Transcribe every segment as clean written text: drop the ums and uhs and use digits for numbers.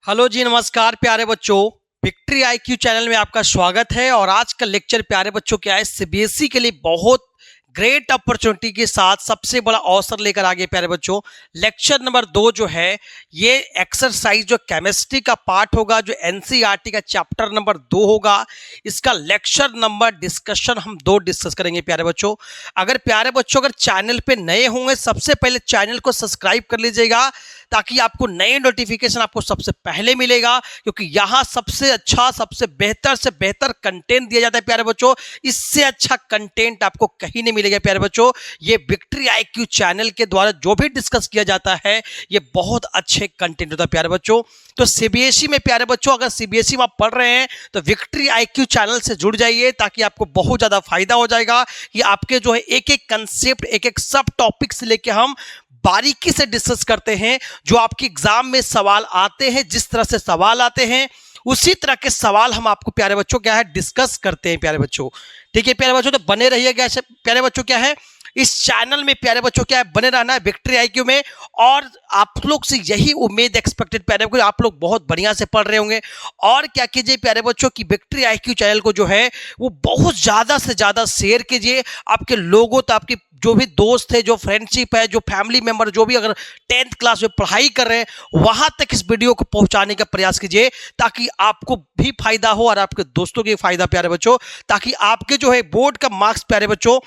Hello जी, नमस्कार प्यारे बच्चों। विक्ट्री आईक्यू चैनल में आपका स्वागत है। और आज का लेक्चर प्यारे बच्चों क्या है, सीबीएसई के लिए बहुत ग्रेट अपॉर्चुनिटी के साथ सबसे बड़ा अवसर लेकर आगे प्यारे बच्चों। लेक्चर नंबर 2 जो है ये एक्सरसाइज जो केमिस्ट्री का पार्ट होगा, जो एनसीईआरटी का चैप्टर नंबर 2 होगा, इसका लेक्चर नंबर डिस्कशन हम 2 डिस्कस करेंगे प्यारे बच्चों। अगर प्यारे बच्चों अगर चैनल पे नए होंगे, सबसे पहले चैनल को सब्सक्राइब कर लीजिएगा ताकि आपको नए नोटिफिकेशन आपको सबसे पहले मिलेगा, क्योंकि यहाँ सबसे अच्छा सबसे बेहतर से बेहतर कंटेंट दिया जाता है प्यारे बच्चों। इससे अच्छा कंटेंट आपको कहीं नहीं मिलेगा प्यारे बच्चों। ये विक्ट्री आईक्यू चैनल के द्वारा जो भी डिस्कस किया जाता है ये बहुत अच्छे कंटेंट होता है प्यारे बच्चों। तो सीबीएसई में प्यारे बच्चों, अगर सीबीएसई में आप पढ़ रहे हैं तो विक्ट्री आईक्यू चैनल से जुड़ जाइए ताकि आपको बहुत ज्यादा फायदा हो जाएगा कि आपके जो है एक एक कंसेप्ट, एक एक सब टॉपिक से लेके हम बारीकी से डिस्कस करते हैं। जो आपके एग्जाम में सवाल आते हैं, जिस तरह से सवाल आते हैं उसी तरह के सवाल हम आपको प्यारे बच्चों क्या है डिस्कस करते हैं प्यारे बच्चों। ठीक है प्यारे बच्चों, तो बने रहिएगा प्यारे बच्चों क्या है इस चैनल में प्यारे बच्चों क्या है बने रहना है विक्ट्री आईक्यू में। और आप लोग से यही उम्मीद एक्सपेक्टेड प्यारे बच्चों, आप लोग बहुत बढ़िया से पढ़ रहे होंगे। और क्या कीजिए प्यारे बच्चों की विक्ट्री आईक्यू चैनल को जो है वो बहुत ज्यादा से ज्यादा शेयर कीजिए आपके लोगों तो, आपके जो भी दोस्त है, जो फ्रेंडशिप है, जो फैमिली मेंबर, जो भी अगर 10th क्लास में पढ़ाई कर रहे हैं वहां तक इस वीडियो को पहुंचाने का प्रयास कीजिए ताकि आपको भी फायदा हो और आपके दोस्तों को फायदा प्यारे बच्चों। ताकि आपके जो है बोर्ड का मार्क्स प्यारे बच्चों,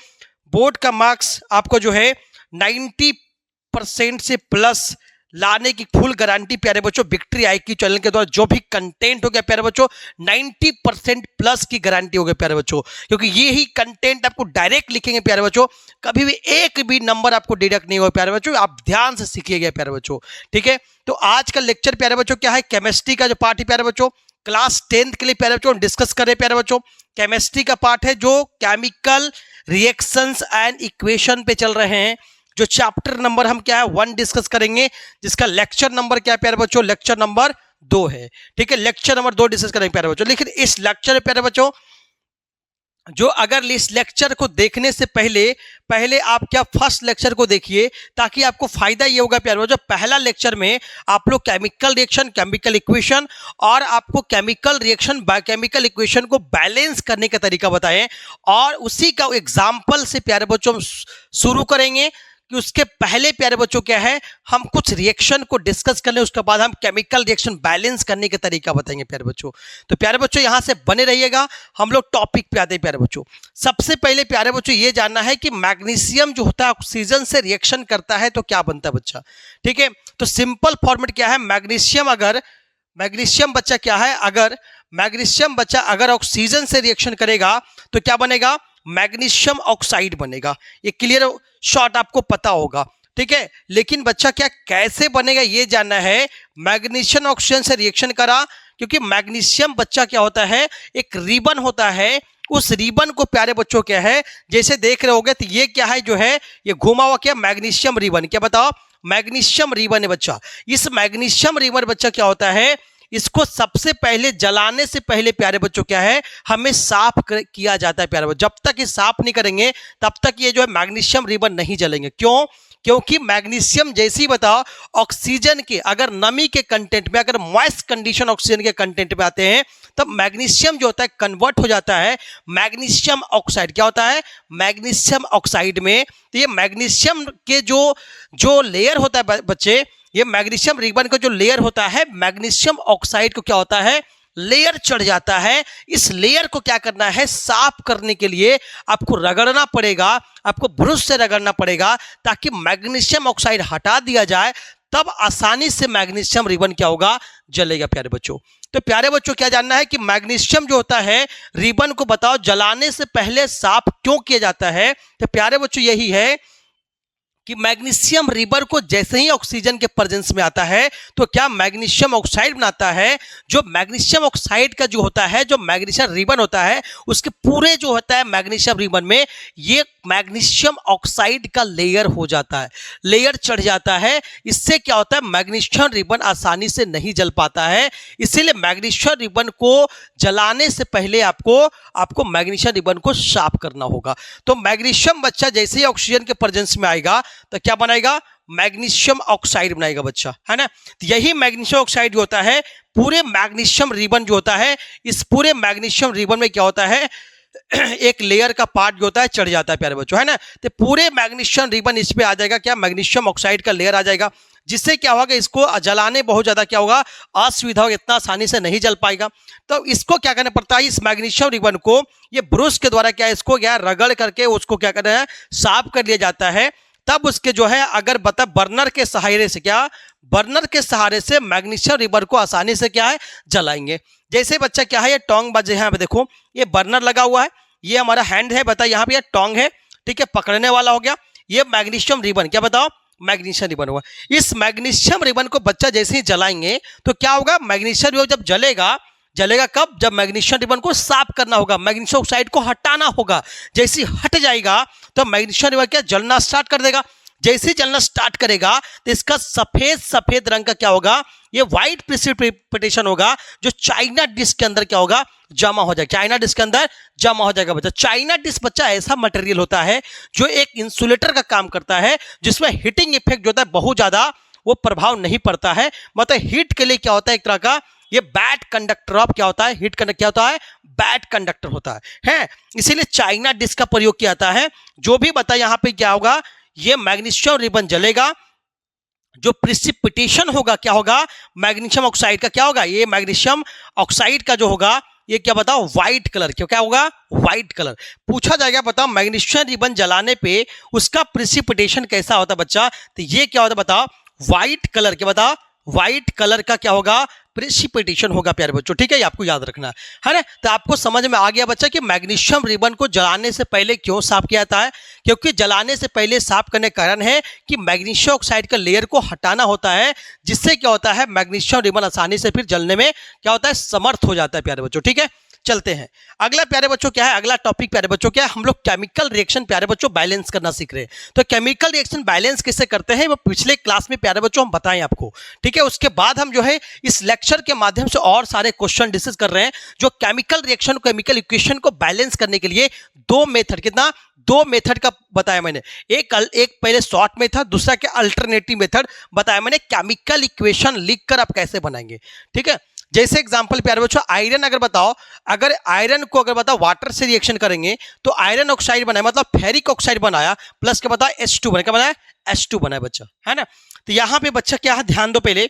बोर्ड का मार्क्स आपको जो है 90% से प्लस लाने की फुल गारंटी प्यारे बच्चों विक्ट्री आईक्यू चैनल के द्वारा जो भी कंटेंट हो गया प्यारे बच्चों 90% प्लस की गारंटी हो गई प्यारे बच्चों। क्योंकि ये ही कंटेंट आपको डायरेक्ट लिखेंगे प्यारे बच्चों, कभी भी एक भी नंबर आपको डिडक्ट नहीं होगा प्यारे बच्चों। आप ध्यान से सीखिएगा प्यारे बच्चों। ठीक है, तो आज का लेक्चर प्यारे बच्चों क्या है, केमिस्ट्री का जो पार्ट है प्यारे बच्चों, क्लास 10th के लिए प्यारे बच्चों डिस्कस करें प्यारे बच्चों। केमिस्ट्री का पार्ट है जो केमिकल रिएक्शंस एंड इक्वेशन पे चल रहे हैं। जो चैप्टर नंबर हम क्या है 1 डिस्कस करेंगे, जिसका लेक्चर नंबर क्या है प्यारे बच्चों, लेक्चर नंबर 2 है। ठीक है, लेक्चर नंबर 2 डिस्कस करेंगे प्यारे बच्चों। लेकिन इस लेक्चर में प्यारे बच्चों जो अगर इस लेक्चर को देखने से पहले आप क्या फर्स्ट लेक्चर को देखिए ताकि आपको फायदा ये होगा प्यारे बच्चों। पहला लेक्चर में आप लोग केमिकल रिएक्शन, केमिकल इक्वेशन और आपको केमिकल रिएक्शन बायोकेमिकल इक्वेशन को बैलेंस करने का तरीका बताएं और उसी का एग्जाम्पल से प्यारे बच्चों हम शुरू करेंगे कि उसके पहले प्यारे बच्चों क्या है हम कुछ रिएक्शन को डिस्कस कर लें, उसके बाद हम केमिकल रिएक्शन बैलेंस करने का तरीका बताएंगे प्यारे बच्चों। तो प्यारे बच्चों यहां से बने रहिएगा, हम लोग टॉपिक पे आते हैं प्यारे बच्चों। सबसे पहले प्यारे बच्चों ये जानना है कि मैग्नीशियम जो होता है ऑक्सीजन से रिएक्शन करता है तो क्या बनता है बच्चा। ठीक है, तो सिंपल फॉर्मेट क्या है, मैग्नीशियम बच्चा क्या है, अगर मैग्नीशियम बच्चा अगर ऑक्सीजन से रिएक्शन करेगा तो क्या बनेगा, मैग्नीशियम ऑक्साइड बनेगा। ये क्लियर शॉर्ट आपको पता होगा। ठीक है, लेकिन बच्चा क्या कैसे बनेगा ये जानना है। मैग्नीशियम ऑक्सीजन से रिएक्शन करा, क्योंकि मैग्नीशियम बच्चा क्या होता है एक रिबन होता है। उस रिबन को प्यारे बच्चों क्या है जैसे देख रहे होगे तो ये क्या है जो है ये घुमा हुआ क्या मैग्नीशियम रिबन, क्या बताओ मैग्नीशियम रिबन है बच्चा। इस मैग्नीशियम रिबन बच्चा क्या होता है, इसको सबसे पहले जलाने से पहले प्यारे बच्चों क्या है हमें साफ किया जाता है प्यारे बच्चों। जब तक ये साफ नहीं करेंगे तब तक ये जो है मैग्नीशियम रिबन नहीं जलेंगे। क्यों, क्योंकि मैग्नीशियम जैसे ही बताओ ऑक्सीजन के अगर नमी के कंटेंट में, अगर मॉइस्ट कंडीशन ऑक्सीजन के कंटेंट में आते हैं तब मैग्नीशियम जो होता है कन्वर्ट हो जाता है मैग्नीशियम ऑक्साइड। क्या होता है मैग्नीशियम ऑक्साइड में। तो ये मैग्नीशियम के जो लेयर होता है बच्चे, ये मैग्नीशियम रिबन का जो लेयर होता है मैग्नीशियम ऑक्साइड को क्या होता है लेयर चढ़ जाता है। इस लेयर को क्या करना है साफ करने के लिए आपको रगड़ना पड़ेगा, आपको ब्रश से रगड़ना पड़ेगा ताकि मैग्नीशियम ऑक्साइड हटा दिया जाए, तब आसानी से मैग्नीशियम रिबन क्या होगा जलेगा प्यारे बच्चों। तो प्यारे बच्चों क्या जानना है कि मैग्नीशियम जो होता है रिबन को बताओ जलाने से पहले साफ क्यों किया जाता है। तो प्यारे बच्चों यही है कि मैग्नीशियम रिबन को जैसे ही ऑक्सीजन के प्रेजेंस में आता है तो क्या मैग्नीशियम ऑक्साइड बनाता है। जो मैग्नीशियम ऑक्साइड का जो होता है, जो मैग्नीशियम रिबन होता है उसके पूरे जो होता है मैग्नीशियम रिबन में ये मैग्नीशियम ऑक्साइड का लेयर हो जाता है, लेयर चढ़ जाता है। इससे क्या होता है मैग्नीशियम रिबन आसानी से नहीं जल पाता है। इसीलिए मैग्नीशियम रिबन को जलाने से पहले आपको मैग्नीशियम रिबन को साफ करना होगा। तो मैग्नीशियम बच्चा जैसे ही ऑक्सीजन के प्रेजेंस में आएगा तो क्या बनाएगा मैग्नीशियम ऑक्साइड बनाएगा बच्चा, है ना। तो यही मैग्नीशियम ऑक्साइड जो होता है, पूरे मैग्नीशियम रिबन जो होता है, इस पूरे मैग्नीशियम रिबन में क्या होता है, एक लेयर का पार्ट जो होता है चढ़ जाता है प्यारे बच्चों, है ना। तो पूरे मैग्नीशियम रिबन इस पे आ जाएगा, क्या, मैग्नीशियम ऑक्साइड का लेयर आ जाएगा, जिससे क्या होगा, इसको जलाने बहुत ज्यादा क्या होगा, असुविधा होगा, इतना आसानी से नहीं जल पाएगा। तो इसको क्या करना पड़ता है, इस मैग्नीशियम रिबन को ये ब्रश के द्वारा क्या, इसको क्या रगड़ करके उसको क्या करना है, साफ कर लिया जाता है। तब उसके जो है, अगर बता बर्नर के सहारे से क्या, बर्नर के सहारे से मैग्नीशियम रिबन को आसानी से क्या है, जलाएंगे। जैसे बच्चा क्या है, ये टोंग बजे, यहाँ पे देखो ये बर्नर लगा हुआ है, ये हमारा हैंड है, बता यहाँ पे ये टोंग है, ठीक है, पकड़ने वाला हो गया। ये मैग्नीशियम रिबन, क्या बताओ, मैग्नीशियम रिबन हुआ। इस मैग्नीशियम रिबन को बच्चा जैसे ही जलाएंगे तो क्या होगा, मैग्नीशियम रिबन जब जलेगा, जलेगा कब, जब मैग्नीशियम रिबन को साफ करना होगा, मैग्नीशियम ऑक्साइड को हटाना होगा। जैसे ही हट जाएगा तो मैग्नीशियम रिबन क्या, जलना स्टार्ट कर देगा। जैसे ही जलना स्टार्ट करेगा तो इसका सफेद सफेद रंग का क्या होगा, ये व्हाइट प्रेसिपिटेशन होगा, जो चाइना डिश के अंदर क्या होगा, जमा हो जाएगा, चाइना डिश के अंदर जमा हो जाएगा बच्चा। चाइना डिश बच्चा ऐसा मटेरियल होता है जो एक इंसुलेटर का काम करता है, जिसमें हीटिंग इफेक्ट जो होता है बहुत ज्यादा वो प्रभाव नहीं पड़ता है। मतलब हीट के लिए क्या होता है, एक तरह का ये बैड कंडक्टर ऑफ क्या होता है, हीट कंडक्टर क्या होता है, बैड कंडक्टर होता है। इसीलिए चाइना डिश का प्रयोग किया जाता है। जो भी बता यहाँ पे क्या होगा, ये मैग्नीशियम रिबन जलेगा, जो प्रिसिपिटेशन होगा क्या होगा, मैग्नीशियम ऑक्साइड का क्या होगा, ये मैग्नीशियम ऑक्साइड का जो होगा, ये क्या बताओ, व्हाइट कलर, क्यों क्या होगा, व्हाइट कलर। पूछा जाएगा बताओ मैग्नीशियम रिबन जलाने पे उसका प्रिसिपिटेशन कैसा होता है बच्चा, तो ये क्या होता है बताओ, व्हाइट कलर, क्या बताओ, व्हाइट कलर का क्या होगा, प्रेसिपिटेशन होगा प्यारे बच्चों, ठीक है, ये आपको याद रखना है ना। तो आपको समझ में आ गया बच्चा कि मैग्नीशियम रिबन को जलाने से पहले क्यों साफ किया जाता है, क्योंकि जलाने से पहले साफ करने का कारण है कि मैग्नीशियम ऑक्साइड का लेयर को हटाना होता है, जिससे क्या होता है, मैग्नीशियम रिबन आसानी से फिर जलने में क्या होता है, समर्थ हो जाता है प्यारे बच्चों, ठीक है। चलते हैं अगला प्यारे बच्चों, क्या है अगला टॉपिक प्यारे बच्चों, क्या है, हम लोग केमिकल रिएक्शन प्यारे बच्चों बैलेंस करना सीख रहे हैं। तो केमिकल रिएक्शन बैलेंस कैसे करते हैं वो पिछले क्लास में प्यारे बच्चों हम बताएं आपको, ठीक है। उसके बाद हम जो है इस लेक्चर के माध्यम से और सारे क्वेश्चन डिस्कस कर रहे हैं, जो केमिकल रिएक्शन, केमिकल इक्वेशन को बैलेंस करने के लिए दो मेथड, कितना, दो मेथड का बताया मैंने, एक पहले शॉर्ट मेथड, दूसरा क्या अल्टरनेटिव मेथड बताया मैंने, केमिकल इक्वेशन लिखकर आप कैसे बनाएंगे, ठीक है। जैसे एग्जांपल प्यारे बच्चों, आयरन अगर बताओ, अगर आयरन को अगर बताओ वाटर से रिएक्शन करेंगे तो आयरन ऑक्साइड बनाया, मतलब फेरिक ऑक्साइड बनाया, प्लस क्या बताया, H2 बना, क्या बनाया, H2 बनाया बच्चा, है ना। तो यहाँ पे बच्चा क्या है, ध्यान दो, पहले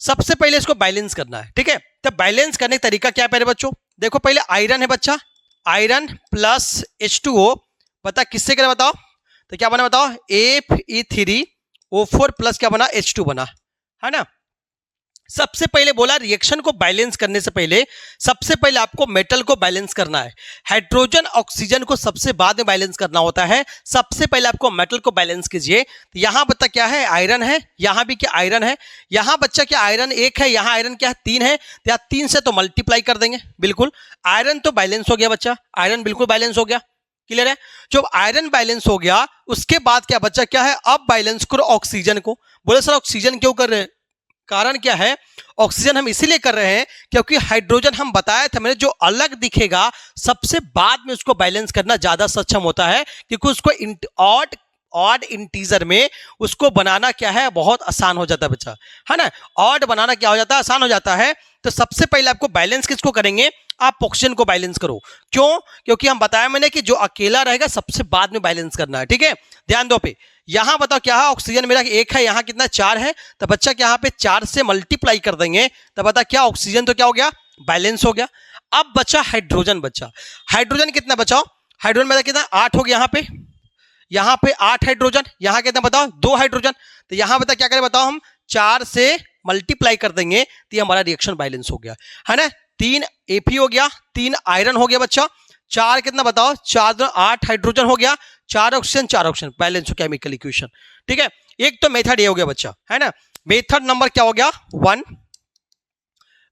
सबसे पहले इसको बैलेंस करना है, ठीक है। तो बैलेंस करने का तरीका क्या है प्यारे बच्चों, देखो पहले आयरन है बच्चा, आयरन प्लस H2O, पता किससे करें बताओ, तो क्या बना बताओ, Fe3O4 प्लस क्या बना, H2 बना, है ना। सबसे पहले बोला रिएक्शन को बैलेंस करने से पहले सबसे पहले आपको मेटल को बैलेंस करना है, हाइड्रोजन ऑक्सीजन को सबसे बाद में बैलेंस करना होता है, सबसे पहले आपको मेटल को बैलेंस कीजिए। तो यहां बच्चा क्या है, आयरन है, यहां भी क्या आयरन है, यहां बच्चा क्या आयरन एक है, यहां आयरन क्या है, 3 है, तो यहाँ 3 से तो मल्टीप्लाई कर देंगे, बिल्कुल आयरन तो बैलेंस हो गया बच्चा, आयरन बिल्कुल बैलेंस हो गया, क्लियर है। जब आयरन बैलेंस हो गया उसके बाद क्या बच्चा क्या है, अब बैलेंस करो ऑक्सीजन को। बोले सर ऑक्सीजन क्यों कर रहे हैं, कारण क्या है, ऑक्सीजन हम इसीलिए कर रहे हैं क्योंकि हाइड्रोजन हम बताया था मैंने, जो अलग दिखेगा सबसे बाद में उसको बैलेंस करना ज्यादा सक्षम होता है, क्योंकि उसको ऑड इंटीजर में उसको बनाना क्या है, बहुत आसान हो जाता है बच्चा, है ना। ऑड बनाना क्या हो जाता है, आसान हो जाता है। तो सबसे पहले आपको बैलेंस किसको करेंगे, आप ऑक्सीजन को बैलेंस करो, क्यों, क्योंकि हम बताया मैंने कि जो अकेला रहेगा सबसे बाद में बैलेंस करना है, ठीक है। ध्यान दो पे, यहां बताओ क्या है, ऑक्सीजन मेरा 1 है, यहां कितना 4 है, तो बच्चा क्या यहाँ पे 4 से मल्टीप्लाई कर देंगे, तो बता क्या ऑक्सीजन तो क्या हो गया, बैलेंस हो गया। अब बचा हाइड्रोजन, बच्चा हाइड्रोजन कितना बचाओ, हाइड्रोजन मेरा कितना 8 हो गया, यहाँ पे 8 हाइड्रोजन, यहाँ कितना बताओ 2 हाइड्रोजन, तो यहाँ बता क्या करें बताओ, हम 4 से मल्टीप्लाई कर देंगे तो ये हमारा रिएक्शन बैलेंस हो गया, है ना। 3 Fe हो गया, 3 आयरन हो गया बच्चा, 4 कितना बताओ, 4 8 हाइड्रोजन हो गया, 4 ऑक्सीजन बैलेंस हो केमिकल इक्वेशन, ठीक है। एक तो मेथड ये हो गया बच्चा, है ना। मेथड नंबर क्या हो गया 1,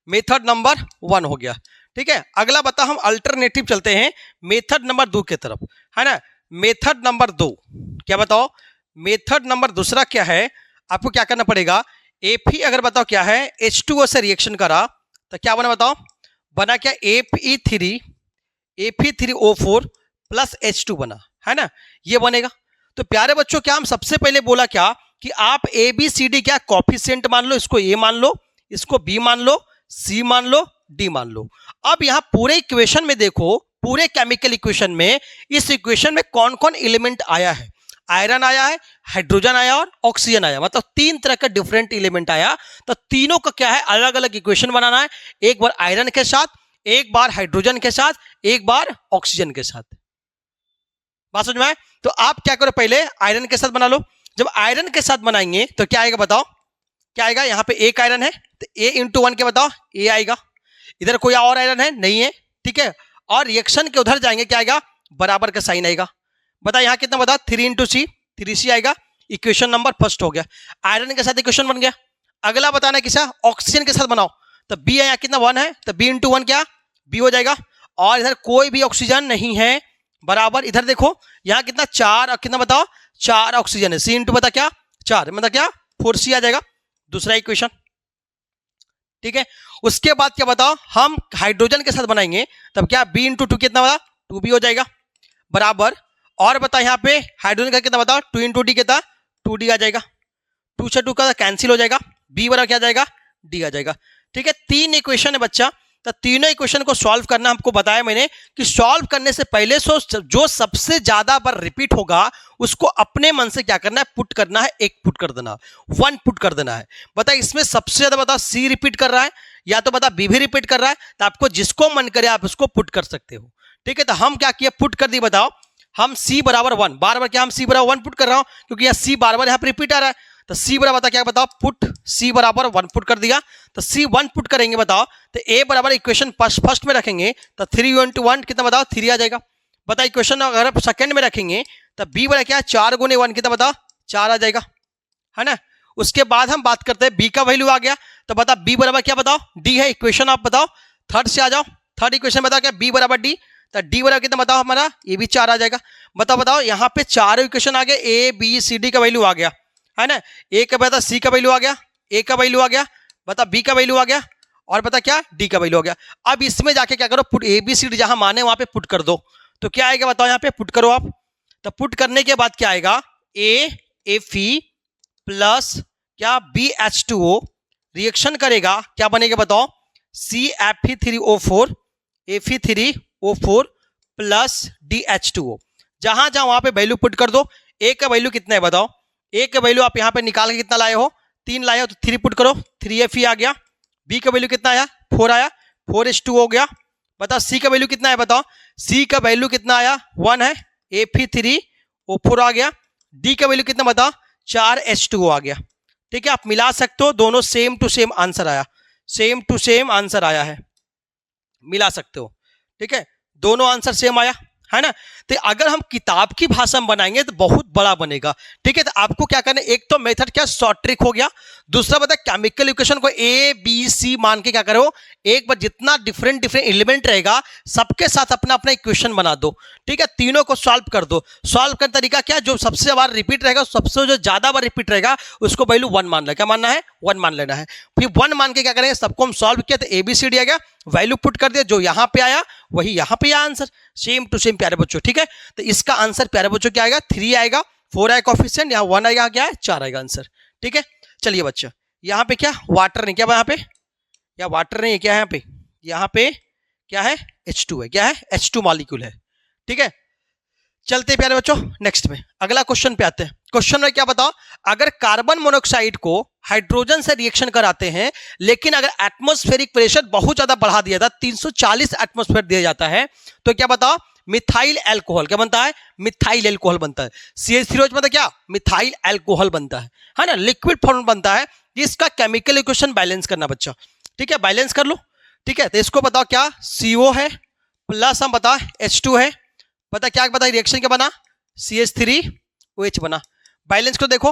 मेथड नंबर 1 हो गया, ठीक है। अगला बता हम अल्टरनेटिव चलते हैं मेथड नंबर 2 की तरफ, है ना। मेथड नंबर 2 क्या बताओ, मेथड नंबर दूसरा क्या है, आपको क्या करना पड़ेगा, Fe अगर बताओ क्या है, H2O से रिएक्शन करा तो क्या बना बताओ, बना क्या Fe3O4 प्लस H2 बना, है ना, ये बनेगा। तो प्यारे बच्चों क्या हम सबसे पहले बोला क्या कि आप ए बी सी डी क्या कॉफिशिएंट मान लो, इसको ए मान लो, इसको बी मान लो, सी मान लो, डी मान लो। अब यहां पूरे इक्वेशन में देखो, पूरे केमिकल इक्वेशन में, इस इक्वेशन में कौन कौन एलिमेंट आया है? आयरन आया है, हाइड्रोजन आया और ऑक्सीजन आया, मतलब 3 तरह का डिफरेंट एलिमेंट आया। तो तीनों का क्या है, अलग अलग इक्वेशन बनाना है, एक बार आयरन के साथ, एक बार हाइड्रोजन के साथ, एक बार ऑक्सीजन के साथ। बात समझ में आए? तो आप क्या करो, पहले आयरन के साथ बना लो। जब आयरन के साथ बनाएंगे तो क्या आएगा बताओ, क्या आएगा? यहाँ पे एक आयरन है तो ए इंटू 1 के बताओ ए आएगा। इधर कोई और आयरन है नहीं है, ठीक है। और रिएक्शन के उधर जाएंगे, क्या आएगा? बराबर का साइन आएगा। बता यहाँ कितना बता, 3 इंटू सी, 3C आएगा। इक्वेशन नंबर फर्स्ट हो गया, आयरन के साथ इक्वेशन बन गया। अगला बताना किसा, ऑक्सीजन के साथ बनाओ। तो बी यहाँ कितना 1 है, तो बी इंटू 1 क्या बी हो जाएगा। और इधर कोई भी ऑक्सीजन नहीं है, बराबर। इधर देखो यहाँ कितना 4, और कितना बताओ 4 ऑक्सीजन है, सी इंटू बता क्या 4, मतलब क्या 4C आ जाएगा, दूसरा इक्वेशन, ठीक है। उसके बाद क्या बताओ, हम हाइड्रोजन के साथ बनाएंगे, तब क्या बी इंटू 2 कितना बता 2B हो जाएगा, बराबर। और बता यहाँ पे हाइड्रोजन का कितना बताओ 2 इंटू डी कितना 2D आ जाएगा, 2 से 2 का कैंसिल हो जाएगा, बी बराबर क्या आ जाएगा डी आ जाएगा, ठीक है। 3 इक्वेशन है बच्चा। तो तीनों इक्वेशन को सॉल्व करना हमको बताया मैंने कि सॉल्व करने से पहले जो सबसे ज्यादा बार रिपीट होगा उसको अपने मन से क्या करना है, पुट करना है, 1 पुट कर देना, 1 पुट कर देना है। बता इसमें सबसे ज्यादा बता सी रिपीट कर रहा है या तो बता बी भी रिपीट कर रहा है, तो आपको जिसको मन करे आप उसको पुट कर सकते हो, ठीक है। तो हम क्या किया, पुट कर दी। बताओ हम सी बराबर 1, बार बार क्या हम सी बराबर 1 पुट कर रहा हूं क्योंकि यह सी बार बार यहाँ पर रिपीट आ रहा है। तो सी बराबर बता क्या बताओ, पुट सी बराबर 1 पुट कर दिया। तो सी 1 पुट करेंगे बताओ, तो ए बराबर इक्वेशन फर्स्ट में रखेंगे तो 3 इंटू 1 कितना बताओ 3 आ जाएगा। बता इक्वेशन अगर सेकंड में रखेंगे तो बी बराबर क्या 4 गुने 1 कितना बताओ 4 आ जाएगा, है ना। उसके बाद हम बात करते हैं बी का वैल्यू आ गया, तो बता बी बराबर क्या बताओ डी है, इक्वेशन आप बताओ थर्ड से आ जाओ। थर्ड इक्वेशन बताओ क्या बी बराबर डी, तो डी बराबर कितना बताओ हमारा ये भी 4 आ जाएगा। बताओ यहाँ पे 4 इक्वेशन आ गए, ए बी सी डी का वैल्यू आ गया, है ना। ए का बता सी का वैल्यू आ गया, ए का वैल्यू आ गया, बता बी का वैल्यू आ गया, और बता क्या डी का वैल्यू आ गया। अब इसमें जाके क्या करो, put A B C D जहां माने वहां पे पुट कर दो। तो क्या आएगा बताओ, यहाँ पे पुट करो आप। तो पुट करने के बाद क्या आएगा, ए Fe प्लस क्या BH2O रिएक्शन करेगा, क्या बनेगा बताओ CF3O4 Fe3O4 प्लस DH2O। जहां जहां वहां पे वैल्यू पुट कर दो। ए का वैल्यू कितना है बताओ, ए का वैल्यू आप यहां पे निकाल के कितना लाए हो 3 लाए हो, तो 3 पुट करो 3Fe आ गया। बी का वैल्यू कितना आया 4 आया, 4H2 हो गया। बताओ सी का वैल्यू कितना है बताओ, सी का वैल्यू कितना आया 1 है, Fe3O4 आ गया। डी का वैल्यू कितना बताओ 4H2O आ गया, ठीक है। आप मिला सकते हो, दोनों सेम टू सेम आंसर आया, सेम टू सेम आंसर आया है, मिला सकते हो, ठीक है। दोनों आंसर सेम आया, है ना। तो अगर हम किताब की भाषा में बनाएंगे तो बहुत बड़ा बनेगा, ठीक है। तो आपको क्या करना है, एक तो मेथड क्या शॉर्ट ट्रिक हो गया, दूसरा बता केमिकल इक्वेशन को ए बी सी मान के क्या करो, एक बार जितना डिफरेंट एलिमेंट रहेगा सबके साथ अपना अपना इक्वेशन बना दो, ठीक है। तीनों को सॉल्व कर दो। सॉल्व करने का तरीका क्या, जो सबसे बार रिपीट रहेगा, सबसे जो ज्यादा बार रिपीट रहेगा उसको वैल्यू 1 मान लेना, क्या मानना है 1 मान लेना है। फिर 1 मान के क्या करेंगे, सबको हम सॉल्व किया तो ABCD आ गया, वैल्यू पुट कर दिया, जो यहां पे आया वही यहां पे आया आंसर, सेम टू सेम प्यारे बच्चों, ठीक है। तो इसका आंसर प्यारे बच्चों क्या आएगा 3 आएगा, 4 आएगा कोफिशिएंट, यहाँ 1 आएगा, क्या है 4 आएगा आंसर, ठीक है। चलिए बच्चा यहाँ पे क्या वाटर नहीं, क्या यहाँ पे या वाटर नहीं है, क्या है यहाँ पे क्या है H2 है, क्या है H2 मॉलिक्यूल है, ठीक है। चलते प्यारे बच्चों नेक्स्ट में, अगला क्वेश्चन पे आते हैं। क्वेश्चन में क्या बताओ, अगर कार्बन मोनोऑक्साइड को हाइड्रोजन से रिएक्शन कराते हैं, लेकिन अगर एटमॉस्फेरिक प्रेशर बहुत ज्यादा बढ़ा दिया था, 340 एटमॉस्फेयर दिया जाता है, तो क्या बताओ मिथाइल एल्कोहल क्या बनता है, मिथाइल एल्कोहल बनता है। CH3OH मतलब क्या मिथाइल एल्कोहल बनता है ना, लिक्विड फॉर्म बनता है। इसका केमिकल इक्वेशन बैलेंस करना बच्चा, ठीक है, बैलेंस कर लो, ठीक है। तो इसको बताओ क्या CO है प्लस हम बता H2 है, पता क्या बता रिएक्शन क्या बना CH3OH बना। बैलेंस करो, देखो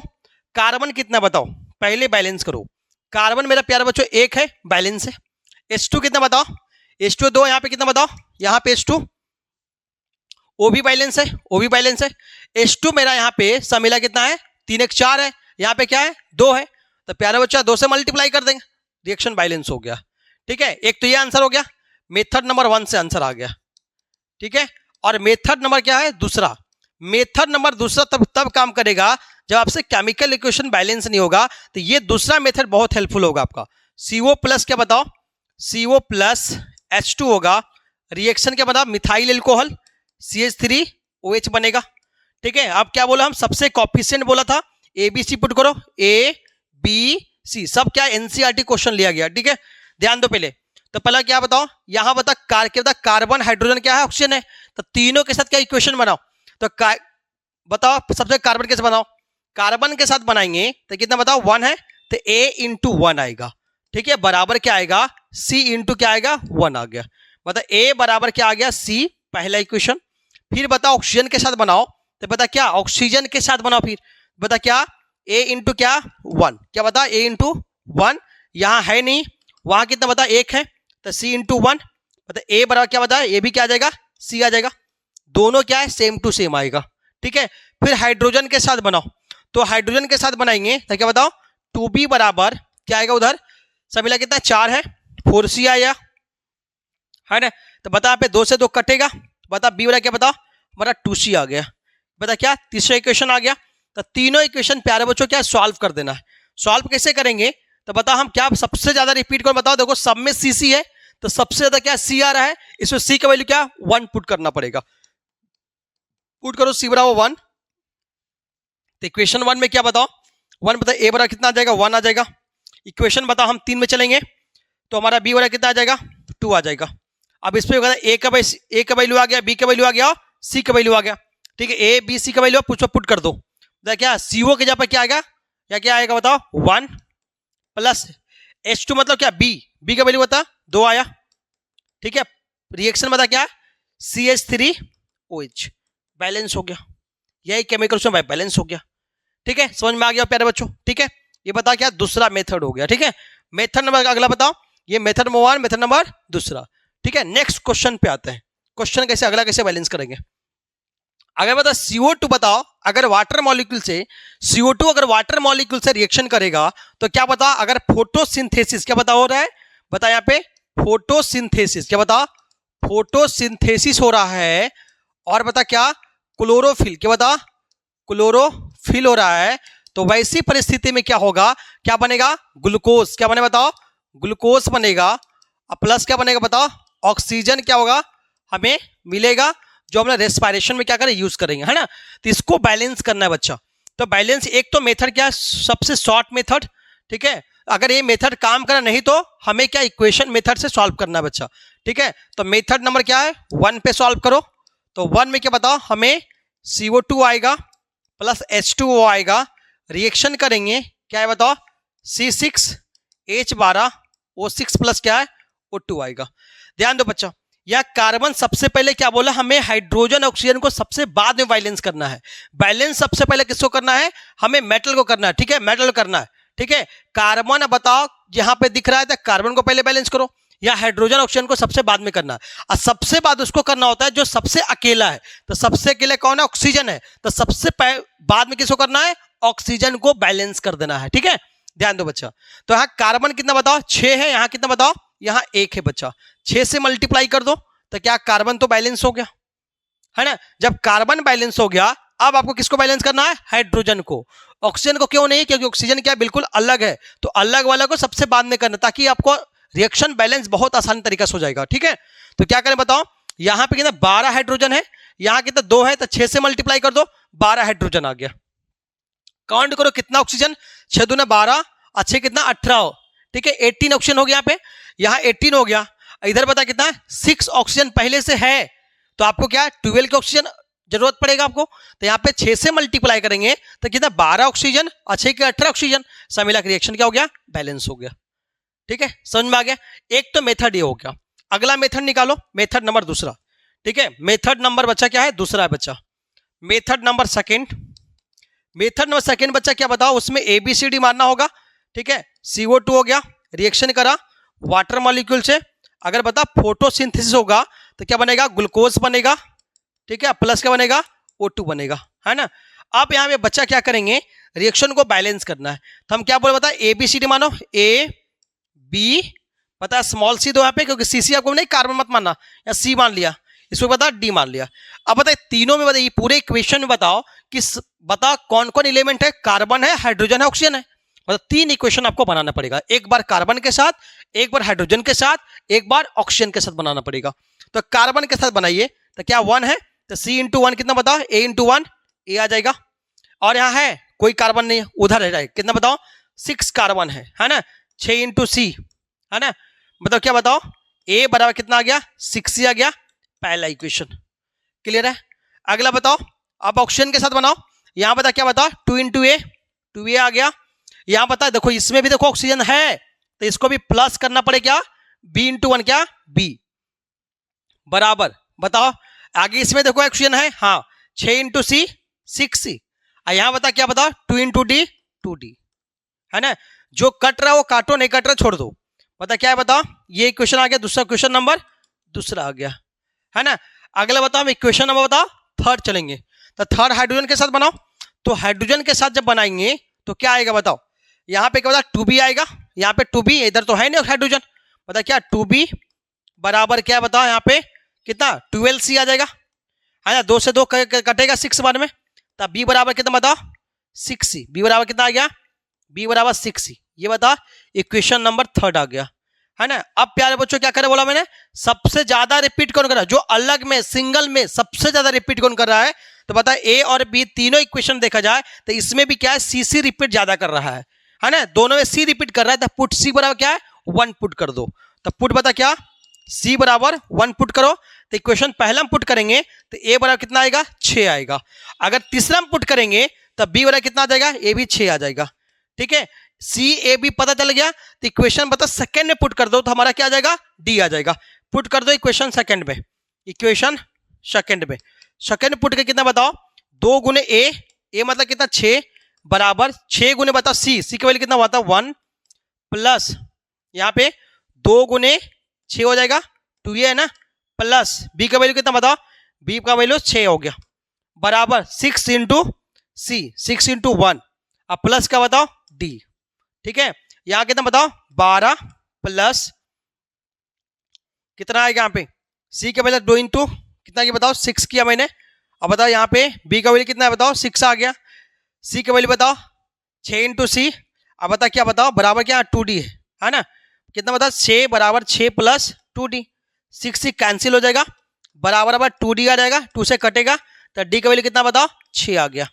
कार्बन कितना बताओ, पहले बैलेंस करो। कार्बन मेरा प्यारा बच्चों 1 है, बैलेंस है। H2 कितना बताओ, H2 2, यहाँ पे कितना बताओ, यहाँ पे H2 O भी बैलेंस है, O भी बैलेंस है। H2 मेरा यहाँ पे सब मिला कितना है 3 1 4 है, यहाँ पे क्या है 2 है, तो प्यारा बच्चा 2 से मल्टीप्लाई कर देंगे, रिएक्शन बैलेंस हो गया, ठीक है। एक तो ये आंसर हो गया, मेथड नंबर 1 से आंसर आ गया, ठीक है। और मेथड नंबर क्या है दूसरा, मेथड नंबर दूसरा तब काम करेगा जब आपसे केमिकल इक्वेशन बैलेंस नहीं होगा तो ये दूसरा मेथड बहुत हेल्पफुल होगा आपका। CO प्लस क्या बताओ, CO प्लस H2 होगा, रिएक्शन क्या बता, मिथाइल एल्कोहल CH3OH बनेगा। ठीक है, अब क्या बोला हम, सबसे कॉफिशिएंट बोला था, ABC पुट करो, ABC सब क्या NCERT क्वेश्चन लिया गया। ठीक है, ध्यान दो पहले, तो पहला क्या बताओ, यहां बता कार्बन हाइड्रोजन क्या है, ऑक्सीजन है, तो तीनों के साथ क्या इक्वेशन बनाओ, तो बताओ सबसे कार्बन कैसे बनाओ, कार्बन के साथ बनाएंगे तो कितना बताओ 1 है, तो A इंटू 1 आएगा। ठीक है, बराबर क्या आएगा, C इंटू क्या आएगा 1 आ गया। बता A बराबर क्या आ गया C, पहला इक्वेशन। फिर बताओ ऑक्सीजन के साथ बनाओ, तो बता क्या, ऑक्सीजन के साथ बनाओ, फिर बता क्या A इंटू क्या 1, क्या बता A इंटू 1, यहां है नहीं, वहां कितना बता 1 है, तो C इंटू 1, बता A बराबर क्या बता, ये भी क्या आ जाएगा C आ जाएगा, दोनों क्या है सेम टू सेम आएगा। ठीक है, फिर हाइड्रोजन के साथ बनाओ, तो हाइड्रोजन के साथ बनाएंगे तो क्या बताओ 2B बराबर क्या आएगा, उधर सब मिला कितना 4 है, 4C आया है ना, तो बता यहाँ पे 2 से 2 कटेगा, बता B वाला क्या बता हमारा 2C आ गया। बता क्या तीसरा इक्वेशन आ गया, तो तीनों इक्वेशन प्यारे बच्चों क्या सॉल्व कर देना है। सॉल्व कैसे करेंगे, तो बता हम क्या सबसे ज्यादा रिपीट करो, बताओ देखो सब में CC है, तो सबसे ज्यादा क्या C आ रहा है, इसमें C का वैल्यू क्या 1 पुट करना पड़ेगा, पुट करो C बराबर 1, तो इक्वेशन 1 में क्या बताओ 1 बता A बराबर कितना आ जाएगा 1 आ जाएगा। इक्वेशन बताओ हम 3 में चलेंगे तो हमारा B बराबर कितना आ जाएगा 2 आ जाएगा। अब इस पे A का वैल्यू आ गया, B का वैल्यू आ गया, C का वैल्यू आ गया। ठीक है, A B C का वैल्यू पुट कर दो, क्या CO के जगह पर क्या आएगा, क्या आएगा बताओ 1 प्लस H2 मतलब क्या B का वैल्यू बता 2 आया। ठीक है, रिएक्शन बता क्या CH3OH, बैलेंस हो गया, यही केमिकल से बैलेंस हो गया। ठीक है, समझ में आ गया प्यारे बच्चों। ठीक है, ये बता क्या दूसरा मेथड हो गया। ठीक है, मेथड नंबर अगला बताओ, ये मेथड नंबर 1, मेथड नंबर दूसरा। ठीक है, नेक्स्ट क्वेश्चन पे आते हैं, क्वेश्चन कैसे अगला कैसे बैलेंस करेंगे। अगर बता CO2 बताओ, अगर वाटर मॉलिक्यूल से CO2 अगर वाटर मॉलिक्यूल से रिएक्शन करेगा तो क्या बता, अगर फोटोसिंथेसिस क्या बता हो रहा है, बता यहाँ पे फोटोसिंथेसिस क्या बता, फोटोसिंथेसिस हो रहा है, और बता क्या क्लोरोफिल क्या बता, क्लोरोफिल हो रहा है, तो वैसी परिस्थिति में क्या होगा, क्या बनेगा ग्लूकोज, क्या बने बताओ ग्लूकोज बनेगा, प्लस क्या बनेगा बताओ ऑक्सीजन क्या होगा हमें मिलेगा, जो हम रेस्पिरेशन में क्या करें यूज करेंगे, है ना। तो इसको बैलेंस करना है बच्चा, तो बैलेंस एक तो मेथड क्या है सबसे शॉर्ट मेथड। ठीक है, अगर ये मेथड काम करा नहीं तो हमें क्या इक्वेशन मेथड से सॉल्व करना है बच्चा। ठीक है, तो मेथड नंबर क्या है 1 पे सॉल्व करो, तो 1 में क्या बताओ हमें CO2 आएगा प्लस H2O आएगा, रिएक्शन करेंगे क्या है बताओ C6H12O6 प्लस क्या है O2 आएगा। ध्यान दो बच्चा, या कार्बन सबसे पहले क्या बोला, हमें हाइड्रोजन ऑक्सीजन को सबसे बाद में बैलेंस करना है। बैलेंस सबसे पहले किसको करना है, हमें मेटल को करना है। ठीक है, मेटल करना है। ठीक है, कार्बन बताओ यहां पे दिख रहा है तो कार्बन को पहले बैलेंस करो, या हाइड्रोजन ऑक्सीजन को सबसे बाद में करना है, और सबसे बाद उसको करना होता है जो सबसे अकेला है, तो सबसे अकेले कौन है ऑक्सीजन है, तो सबसे बाद में किसको करना है ऑक्सीजन को बैलेंस कर देना है। ठीक है, ध्यान दो बच्चा, तो यहाँ कार्बन कितना बताओ 6 है, यहाँ कितना बताओ यहाँ 1 है बच्चा, 6 से मल्टीप्लाई कर दो तो क्या कार्बन तो बैलेंस हो गया, है ना। जब कार्बन बैलेंस हो गया अब आपको किसको बैलेंस करना है हाइड्रोजन को, ऑक्सीजन को क्यों नहीं, क्योंकि ऑक्सीजन क्या बिल्कुल अलग है, तो अलग वाला को सबसे बाद में करना ताकि आपको रिएक्शन बैलेंस बहुत आसान तरीका से हो जाएगा। ठीक है, तो क्या करें बताओ, यहां पे कितना 12 हाइड्रोजन है, यहां कितना 2 है, तो 6 से मल्टीप्लाई कर दो 12 हाइड्रोजन आ गया। काउंट करो कितना ऑक्सीजन, 6 दूना 12, अच्छे कितना 18। ठीक है, 18 ऑक्सीजन हो गया यहाँ पे, यहाँ 18 हो गया, इधर बता कितना 6 ऑक्सीजन पहले से है, तो आपको क्या 12 के ऑक्सीजन जरूरत पड़ेगा आपको, तो यहाँ पे 6 से मल्टीप्लाई करेंगे तो कितना 12 ऑक्सीजन, 6 के 18 ऑक्सीजन, सब मिला रिएक्शन क्या हो गया बैलेंस हो गया। ठीक है, समझ में आ गया, एक तो मेथड ये हो गया। अगला मेथड निकालो, मेथड नंबर दूसरा। ठीक है, मेथड नंबर बच्चा क्या है दूसरा है बच्चा, method number second. Method number second बच्चा क्या बताओ, उसमें ABCD मारना होगा। ठीक है, CO2 हो गया, रिएक्शन करा वाटर मॉलिक्यूल से, अगर बता फोटोसिंथेसिस होगा तो क्या बनेगा ग्लूकोज बनेगा। ठीक है, प्लस क्या बनेगा O2 बनेगा, है ना। अब यहाँ पे बच्चा क्या करेंगे रिएक्शन को बैलेंस करना है, तो हम क्या बोले बता ABCD मानो, A B पता स्मॉल c दो यहाँ पे, क्योंकि CC आपको नहीं कार्बन मत मानना, या C मान लिया, इसको बता D मान लिया। अब बताए तीनों में बताइए पूरे इक्वेशन में बताओ किस बता कौन कौन एलिमेंट है, कार्बन है, हाइड्रोजन है, ऑक्सीजन है। मतलब 3 इक्वेशन आपको बनाना पड़ेगा, एक बार कार्बन के साथ, एक बार हाइड्रोजन के साथ, एक बार ऑक्सीजन के साथ बनाना पड़ेगा। तो कार्बन के साथ बनाइए तो क्या 1 है, तो C इंटू 1 कितना बताओ, A इंटू 1 A आ जाएगा। और यहाँ है कोई कार्बन नहीं है, उधर है कितना बताओ 6 कार्बन है ना, 6 इंटू C है ना, मतलब क्या बताओ A बराबर कितना आ गया 6 आ गया, पहला इक्वेशन क्लियर है। अगला बताओ, अब ऑक्सीजन के साथ बनाओ, यहां बता क्या बताओ 2 इंटू A 2A आ गया। यहां बता देखो इसमें भी देखो ऑक्सीजन है तो इसको भी प्लस करना पड़े क्या, B इंटू 1 क्या B बराबर बताओ। आगे इसमें देखो ऑक्सीजन है, हाँ 6 इंटू C 6C। यहां बता क्या बताओ 2 इंटू D 2D है ना, जो कट रहा है वो काटो, नहीं कट रहा छोड़ दो। बता क्या है बताओ, ये इक्वेशन आ गया, दूसरा क्वेश्चन नंबर दूसरा आ गया है ना। अगला बताओ इक्वेशन नंबर बताओ थर्ड चलेंगे, तो थर्ड हाइड्रोजन के साथ बनाओ। तो हाइड्रोजन के साथ जब बनाएंगे तो क्या आएगा बताओ, यहाँ पे क्या बता 2B आएगा, यहाँ पे 2B इधर तो है नहीं हाइड्रोजन, बता क्या 2B बराबर क्या बताओ यहाँ पे कितना 12C आ जाएगा है ना, 2 से 2 कटेगा 6 बार में, तब B बराबर कितना बताओ 6C। B बराबर कितना आ गया, B बराबर 6C। ये बता इक्वेशन नंबर थर्ड आ गया है ना। अब प्यारे बच्चों क्या करे बोला मैंने, सबसे ज्यादा रिपीट कौन कर रहा है, जो अलग में सिंगल में सबसे ज्यादा रिपीट कौन कर रहा है, तो बता A और B तीनों इक्वेशन देखा जाए तो इसमें भी क्या है CC रिपीट ज्यादा कर रहा है ना, दोनों में C रिपीट कर रहा है, तो पुट C बराबर क्या है 1 पुट कर दो। तो पुट बता क्या C बराबर 1 पुट करो, तो इक्वेशन पहला पुट करेंगे तो A बराबर कितना आएगा 6 आएगा। अगर तीसरा पुट करेंगे तो B बराबर कितना आ जाएगा, A भी 6 आ जाएगा। ठीक है, CAB पता चल गया, तो इक्वेशन बता सेकंड में पुट कर दो तो हमारा क्या आ जाएगा D आ जाएगा। पुट कर दो इक्वेशन सेकंड में, इक्वेशन सेकंड में, सेकंड पुट के कितना बताओ 2 गुने A मतलब कितना 6 बराबर 6 गुने बताओ C की वैल्यू कितना हुआ था 1 प्लस यहाँ पे 2 गुने 6 हो जाएगा 2A है ना, प्लस B का वैल्यू कितना बताओ, B का वैल्यू 6 हो गया बराबर 6 इंटू C 6 इंटू 1, अब प्लस क्या बताओ D। ठीक है, यहां कितना बताओ 12 प्लस कितना आएगा यहाँ पे C के वैल्यू 2 इंटू कितना की बताओ 6 किया मैंने। अब बताओ यहाँ पे B का वैल्यू कितना है बताओ 6 आ गया, C का वैल्यू बताओ 6 इंटू C। अब बता क्या बताओ बराबर क्या 2D है ना, कितना बताओ 6 बराबर 6 प्लस 2D, 6 से कैंसिल हो जाएगा बराबर 2D आ जाएगा, 2 से कटेगा तो D का वैल्यू कितना बताओ 6 आ गया,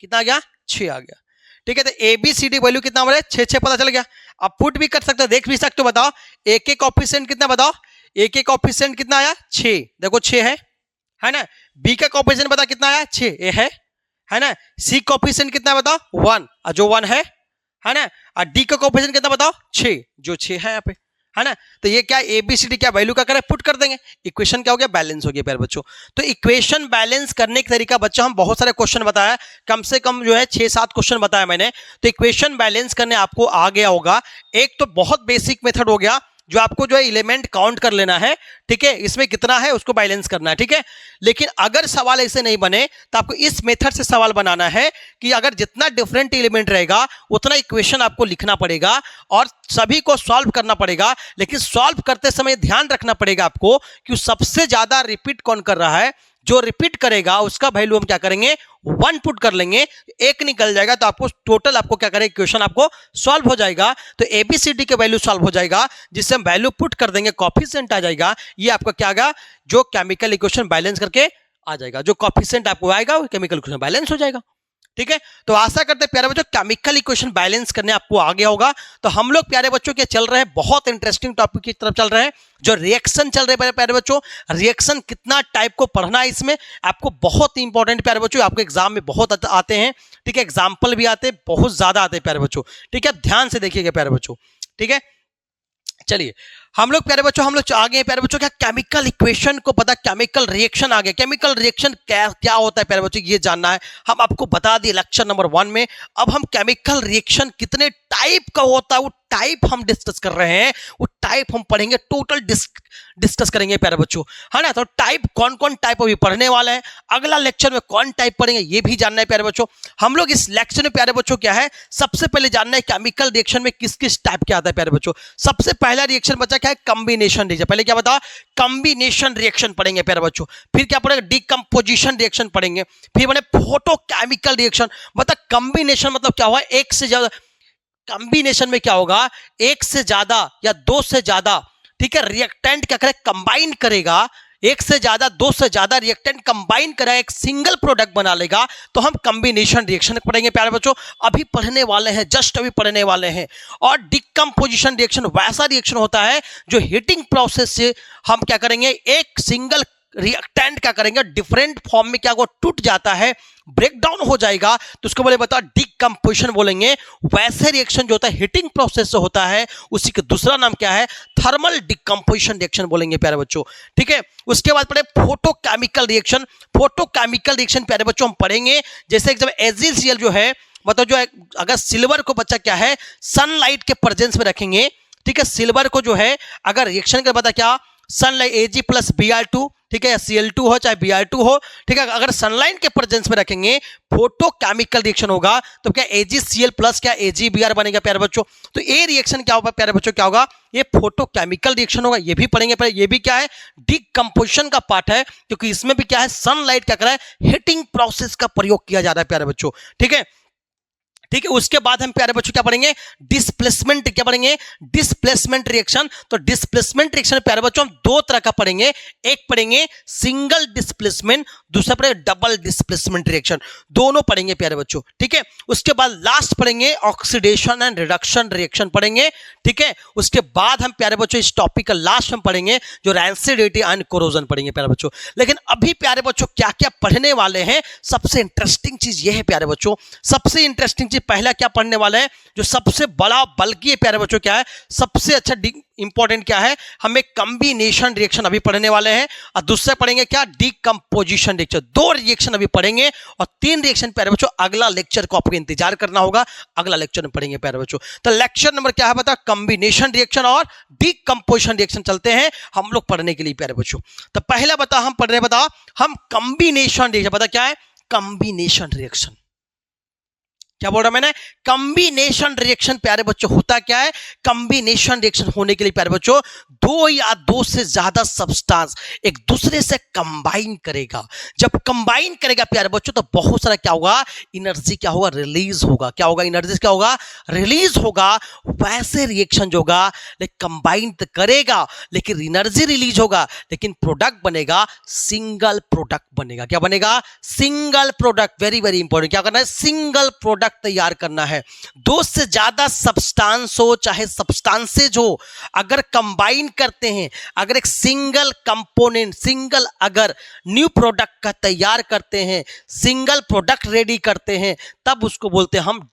कितना आ गया 6 आ गया। ठीक है, तो ABCD वैल्यू कितना हमारे 6 पता चल गया। अब पुट भी कर सकते हो, देख भी सकते हो, बताओ एक एक कोएफिशिएंट कितना बताओ, एक एक कोएफिशिएंट कितना आया 6, देखो 6 है ना। B का कोएफिशिएंट बता कितना आया 6 ए है ना। C कोएफिशिएंट कितना बताओ 1, जो 1 है ना। और D का कोएफिशिएंट कितना बताओ 6, जो 6 है यहाँ पे है ना। तो ये क्या ABCD क्या वैल्यू का करे पुट कर देंगे, इक्वेशन क्या हो गया बैलेंस हो गया प्यारे बच्चों। तो इक्वेशन बैलेंस करने का तरीका बच्चा हम बहुत सारे क्वेश्चन बताया, कम से कम जो है 6-7 क्वेश्चन बताया मैंने। तो इक्वेशन बैलेंस करने आपको आ गया होगा। एक तो बहुत बेसिक मेथड हो गया जो आपको जो है एलिमेंट काउंट कर लेना है, ठीक है, इसमें कितना है उसको बैलेंस करना है, ठीक है। लेकिन अगर सवाल ऐसे नहीं बने तो आपको इस मेथड से सवाल बनाना है कि अगर जितना डिफरेंट एलिमेंट रहेगा उतना इक्वेशन आपको लिखना पड़ेगा और सभी को सॉल्व करना पड़ेगा। लेकिन सॉल्व करते समय ध्यान रखना पड़ेगा आपको कि सबसे ज्यादा रिपीट कौन कर रहा है, जो रिपीट करेगा उसका वैल्यू हम क्या करेंगे 1 पुट कर लेंगे, एक निकल जाएगा तो आपको टोटल आपको क्या करेंगे इक्वेशन आपको सॉल्व हो जाएगा। तो ABCD के वैल्यू सॉल्व हो जाएगा, जिससे हम वैल्यू पुट कर देंगे कोएफिशिएंट आ जाएगा। ये आपका क्या आएगा जो केमिकल इक्वेशन बैलेंस करके आ जाएगा, जो कोएफिशिएंट आपको आएगा वो केमिकल इक्वेशन बैलेंस हो जाएगा। ठीक है, तो आशा करते हैं प्यारे बच्चों केमिकल इक्वेशन बैलेंस करने आपको आ गया होगा। तो हम लोग प्यारे बच्चों के चल रहे हैं बहुत इंटरेस्टिंग टॉपिक की तरफ चल रहे हैं, जो रिएक्शन चल रहे हैं प्यारे बच्चों। रिएक्शन कितना टाइप को पढ़ना है इसमें आपको बहुत इंपॉर्टेंट प्यारे बच्चों, आपको एग्जाम में बहुत आते हैं, ठीक है, एग्जाम्पल भी आते हैं, बहुत ज्यादा आते हैं प्यारे बच्चों, ठीक है। ध्यान से देखिएगा प्यारे बच्चों, ठीक है। चलिए हम लोग प्यारे बच्चों हम लोग आ गए प्यारे बच्चों क्या केमिकल इक्वेशन को पता, केमिकल रिएक्शन आ गया। केमिकल रिएक्शन क्या होता है प्यारे बच्चों ये जानना है, हम आपको बता दिए लेक्चर नंबर 1 में। अब हम केमिकल रिएक्शन कितने टाइप का होता है वो टाइप हम डिस्कस कर रहे हैं, वो टाइप हम पढ़ेंगे, टोटल डिस्कस करेंगे प्यारे बच्चों, है ना। तो टाइप कौन कौन टाइप अभी पढ़ने वाला है, अगला लेक्चर में कौन टाइप पढ़ेंगे ये भी जानना है प्यारे बच्चों। हम लोग इस लेक्चर में प्यारे बच्चों क्या है सबसे पहले जानना है केमिकल रिएक्शन में किस किस टाइप के आता है प्यारे बच्चों। सबसे पहला रिएक्शन बच्चा क्या है, कॉम्बिनेशन रिएक्शन। पहले क्या बता, कॉम्बिनेशन रिएक्शन पढ़ेंगे प्यारे बच्चों, फिर क्या पढ़ेंगे, डिकम्पोजिशन रिएक्शन पढ़ेंगे, फिर बने फोटोकेमिकल रिएक्शन। बता कॉम्बिनेशन मतलब क्या हुआ, एक से ज्यादा, कॉम्बिनेशन में क्या होगा, एक से ज्यादा या दो से ज्यादा, ठीक है, रिएक्टेंट क्या करे, कंबाइन करेगा, एक से ज्यादा, दो से ज्यादा रिएक्टेंट कंबाइन करेगा, एक सिंगल प्रोडक्ट बना लेगा, तो हम कॉम्बिनेशन रिएक्शन पढ़ेंगे प्यारे बच्चों। अभी पढ़ने वाले हैं, जस्ट अभी पढ़ने वाले हैं। और डिकम्पोजिशन रिएक्शन वैसा रिएक्शन होता है जो हीटिंग प्रोसेस से हम क्या करेंगे, एक सिंगल रिएक्टेंट क्या करेंगे, डिफरेंट फॉर्म में क्या वो टूट जाता है, ब्रेक डाउन हो जाएगा, तो उसको बोले बता डिकम्पोजिशन बोलेंगे। वैसे रिएक्शन जो होता है हीटिंग प्रोसेस से होता है, उसी का दूसरा नाम क्या है, थर्मल डिकम्पोजिशन रिएक्शन बोलेंगे प्यारे बच्चों, ठीक है। उसके बाद पढ़े फोटोकेमिकल रिएक्शन। फोटोकेमिकल रिएक्शन प्यारे बच्चों हम पढ़ेंगे, जैसे एकदम एजिसियल जो है, मतलब जो है, अगर सिल्वर को बच्चा क्या है, सनलाइट के प्रेजेंस में रखेंगे, ठीक है, सिल्वर को जो है अगर रिएक्शन कर बता क्या, सनलाइट Ag प्लस Br2, ठीक है, या Cl2 हो चाहे Br2 हो, ठीक है, अगर सनलाइट के प्रेजेंस में रखेंगे फोटोकेमिकल रिएक्शन होगा, तो क्या AgCl प्लस क्या AgBr बनेगा प्यारे बच्चों। तो ये रिएक्शन क्या होगा प्यारे बच्चों, क्या होगा, ये फोटोकेमिकल रिएक्शन होगा, ये भी पढ़ेंगे। पर ये भी क्या है, डिकम्पोजिशन का पार्ट है, क्योंकि इसमें भी क्या है, सनलाइट क्या कर रहा है, हीटिंग प्रोसेस का प्रयोग किया जा रहा है प्यारे बच्चों, ठीक है। ठीक है, उसके बाद हम प्यारे बच्चों क्या पढ़ेंगे, डिस्प्लेसमेंट, क्या पढ़ेंगे, डिस्प्लेसमेंट रिएक्शन। तो डिस्प्लेसमेंट रिएक्शन प्यारे बच्चों हम दो तरह का पढ़ेंगे, एक पढ़ेंगे सिंगल डिस्प्लेसमेंट, दूसरा पढ़ेंगे डबल डिस्प्लेसमेंट रिएक्शन, दोनों पढ़ेंगे प्यारे बच्चों, ठीक है। उसके बाद लास्ट पढ़ेंगे ऑक्सीडेशन एंड रिडक्शन रिएक्शन पढ़ेंगे, ठीक है। उसके बाद हम प्यारे बच्चों इस टॉपिक का लास्ट में पढ़ेंगे जो रैंसिडिटी एंड कोरोजन पढ़ेंगे प्यारे बच्चों। लेकिन अभी प्यारे बच्चों क्या क्या पढ़ने वाले हैं, सबसे इंटरेस्टिंग चीज यह है प्यारे बच्चों, सबसे इंटरेस्टिंग चीज पहला क्या पढ़ने वाले हैं, जो सबसे बड़ा बल्कि है प्यारे बच्चों, क्या है सबसे अच्छा इंपॉर्टेंट क्या है, हमें कॉम्बिनेशन रिएक्शन अभी पढ़ने वाले हैं, और दूसरा पढ़ेंगे क्या, डिकम्पोजिशन रिएक्शन। दो रिएक्शन अभी पढ़ेंगे और तीन रिएक्शन प्यारे बच्चों अगला लेक्चर को आपको इंतजार करना होगा, अगला लेक्चर में पढ़ेंगे प्यारे बच्चों। तो लेक्चर नंबर क्या है बता, कॉम्बिनेशन रिएक्शन और डिकम्पोजिशन रिएक्शन चलते हैं हम लोग पढ़ने के लिए प्यारे बच्चों। तो पहला बता हम पढ़ रहे, बता हम कॉम्बिनेशन रिएक्शन, बता क्या है कॉम्बिनेशन रिएक्शन, क्या बोल रहा मैंने, कॉम्बिनेशन रिएक्शन प्यारे बच्चों होता क्या है, कॉम्बिनेशन रिएक्शन होने के लिए प्यारे बच्चों दो या दो से ज्यादा सब्सटेंस एक दूसरे से कंबाइन करेगा। जब कंबाइन करेगा प्यारे बच्चों तो बहुत सारा क्या होगा, एनर्जी क्या होगा, रिलीज होगा। क्या होगा, एनर्जी क्या होगा, रिलीज होगा। वैसे रिएक्शन जो होगा कंबाइन तो करेगा लेकिन एनर्जी रिलीज होगा, लेकिन प्रोडक्ट बनेगा सिंगल प्रोडक्ट बनेगा। क्या बनेगा, single product. Very very important, क्या करना है, सिंगल प्रोडक्ट तैयार करना है। दो से ज्यादा सब्सटेंस हो चाहे सब्सटेंसेज हो, अगर कंबाइन करते हैं, अगर एक सिंगल कंपोनेंट, सिंगल अगर न्यू प्रोडक्ट का तैयार करते हैं, सिंगल प्रोडक्ट रेडी करते हैं, तब उसको बोलते हैं हम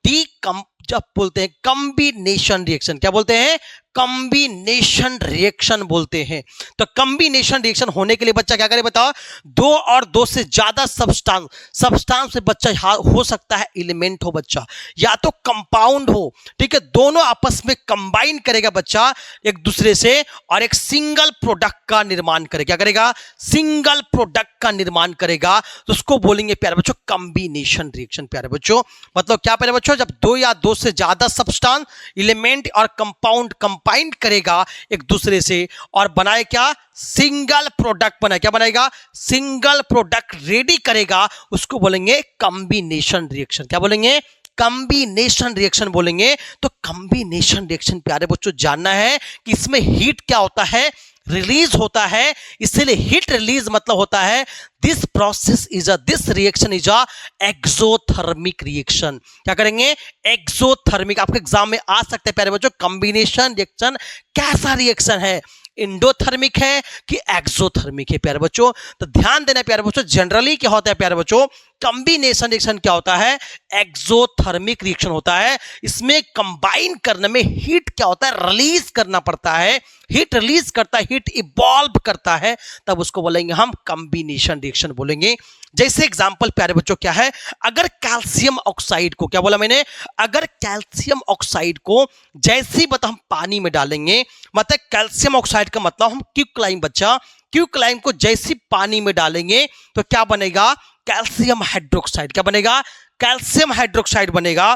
जब बोलते हैं कॉम्बिनेशन रिएक्शन। क्या बोलते हैं, कॉम्बिनेशन रिएक्शन बोलते हैं। तो कॉम्बिनेशन रिएक्शन होने के लिए बच्चा क्या करे बताओ, दो और दो से ज्यादा सब्सटेंस से बच्चा हो सकता है एलिमेंट हो बच्चा, या तो कंपाउंड हो, ठीक है, दोनों आपस में कंबाइन करेगा बच्चा एक दूसरे से और एक सिंगल प्रोडक्ट का निर्माण करेगा। क्या करेगा, सिंगल प्रोडक्ट का निर्माण करेगा, तो उसको बोलेंगे प्यारे बच्चों कॉम्बिनेशन रिएक्शन। प्यारे बच्चों मतलब क्या प्यारे बच्चों, जब दो या दो से ज्यादा सब्सटेंस एलिमेंट और कंपाउंड कंबाइन करेगा एक दूसरे से और बनाए क्या, सिंगल प्रोडक्ट बनाए। क्या बनाएगा, सिंगल प्रोडक्ट रेडी करेगा, उसको बोलेंगे कॉम्बिनेशन रिएक्शन। क्या बोलेंगे, कॉम्बिनेशन रिएक्शन बोलेंगे। तो कॉम्बिनेशन रिएक्शन प्यारे बच्चों जानना है कि इसमें हीट क्या होता है, रिलीज होता है। इसलिए हीट रिलीज मतलब होता है this process is this reaction is a exothermic reaction. क्या करेंगे, एक्सोथर्मिक। आपके एग्जाम में आ सकते हैं प्यारे बच्चों, कॉम्बिनेशन रिएक्शन कैसा रिएक्शन है, इंडोथर्मिक है कि एक्सोथर्मिक है प्यारे बच्चों। तो ध्यान देना प्यारे बच्चों, जनरली क्या होता है प्यारे बच्चों, कॉम्बिनेशन रिएक्शन क्या होता है, एक्सोथर्मिक रिएक्शन होता है। इसमें कंबाइन करने में हीट क्या होता है, रिलीज करना पड़ता है। हीट रिलीज करता है, हीट इवॉल्व करता है, तब उसको बोलेंगे हम कॉम्बिनेशन रिएक्शन बोलेंगे। जैसे एग्जांपल प्यारे बच्चों क्या है, अगर कैल्शियम ऑक्साइड को, क्या बोला मैंने, अगर कैल्शियम ऑक्साइड को जैसे बता हम पानी में डालेंगे, मतलब कैल्शियम ऑक्साइड का मतलब हम क्विकलाइम बच्चा, क्विकलाइम को जैसे पानी में डालेंगे तो क्या बनेगा, कैल्शियम हाइड्रोक्साइड। क्या बनेगा, कैल्शियम हाइड्रोक्साइड बनेगा।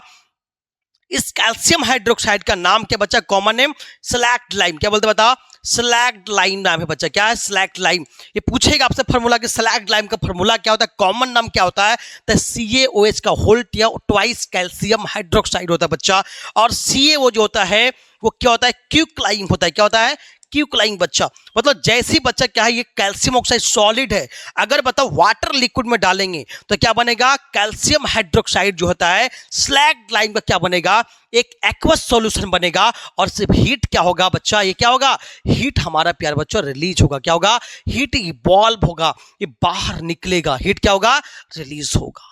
इस कैल्शियम हाइड्रोक्साइड का नाम क्या बच्चा, कॉमन नेम स्लैक्ड लाइम। क्या बोलते बताओ, स्लैक्ड लाइम नाम है बच्चा। क्या है, स्लैक्ड लाइम। ये पूछेगा आपसे फॉर्मूला कि स्लैक्ड लाइम का फॉर्मूला क्या होता है, कॉमन नाम क्या होता है, तो CaOH का होल या ट्वाइस कैल्शियम हाइड्रोक्साइड होता है बच्चा। और CaO जो होता है वो क्या होता है, क्विक होता है। क्या होता है, क्विक बच्चा। मतलब जैसी बच्चा क्या है, ये कैल्शियम ऑक्साइड सॉलिड है, अगर बताओ वाटर लिक्विड में डालेंगे तो क्या बनेगा, कैल्शियम हाइड्रोक्साइड जो होता है स्लैक्ड लाइम का क्या बनेगा, एक एक्वस सॉल्यूशन बनेगा। और सिर्फ हीट क्या होगा बच्चा, ये क्या होगा, हीट हमारा प्यार बच्चों रिलीज होगा। क्या होगा, हीट इवॉल्व होगा, ये बाहर निकलेगा, हीट क्या होगा, रिलीज होगा।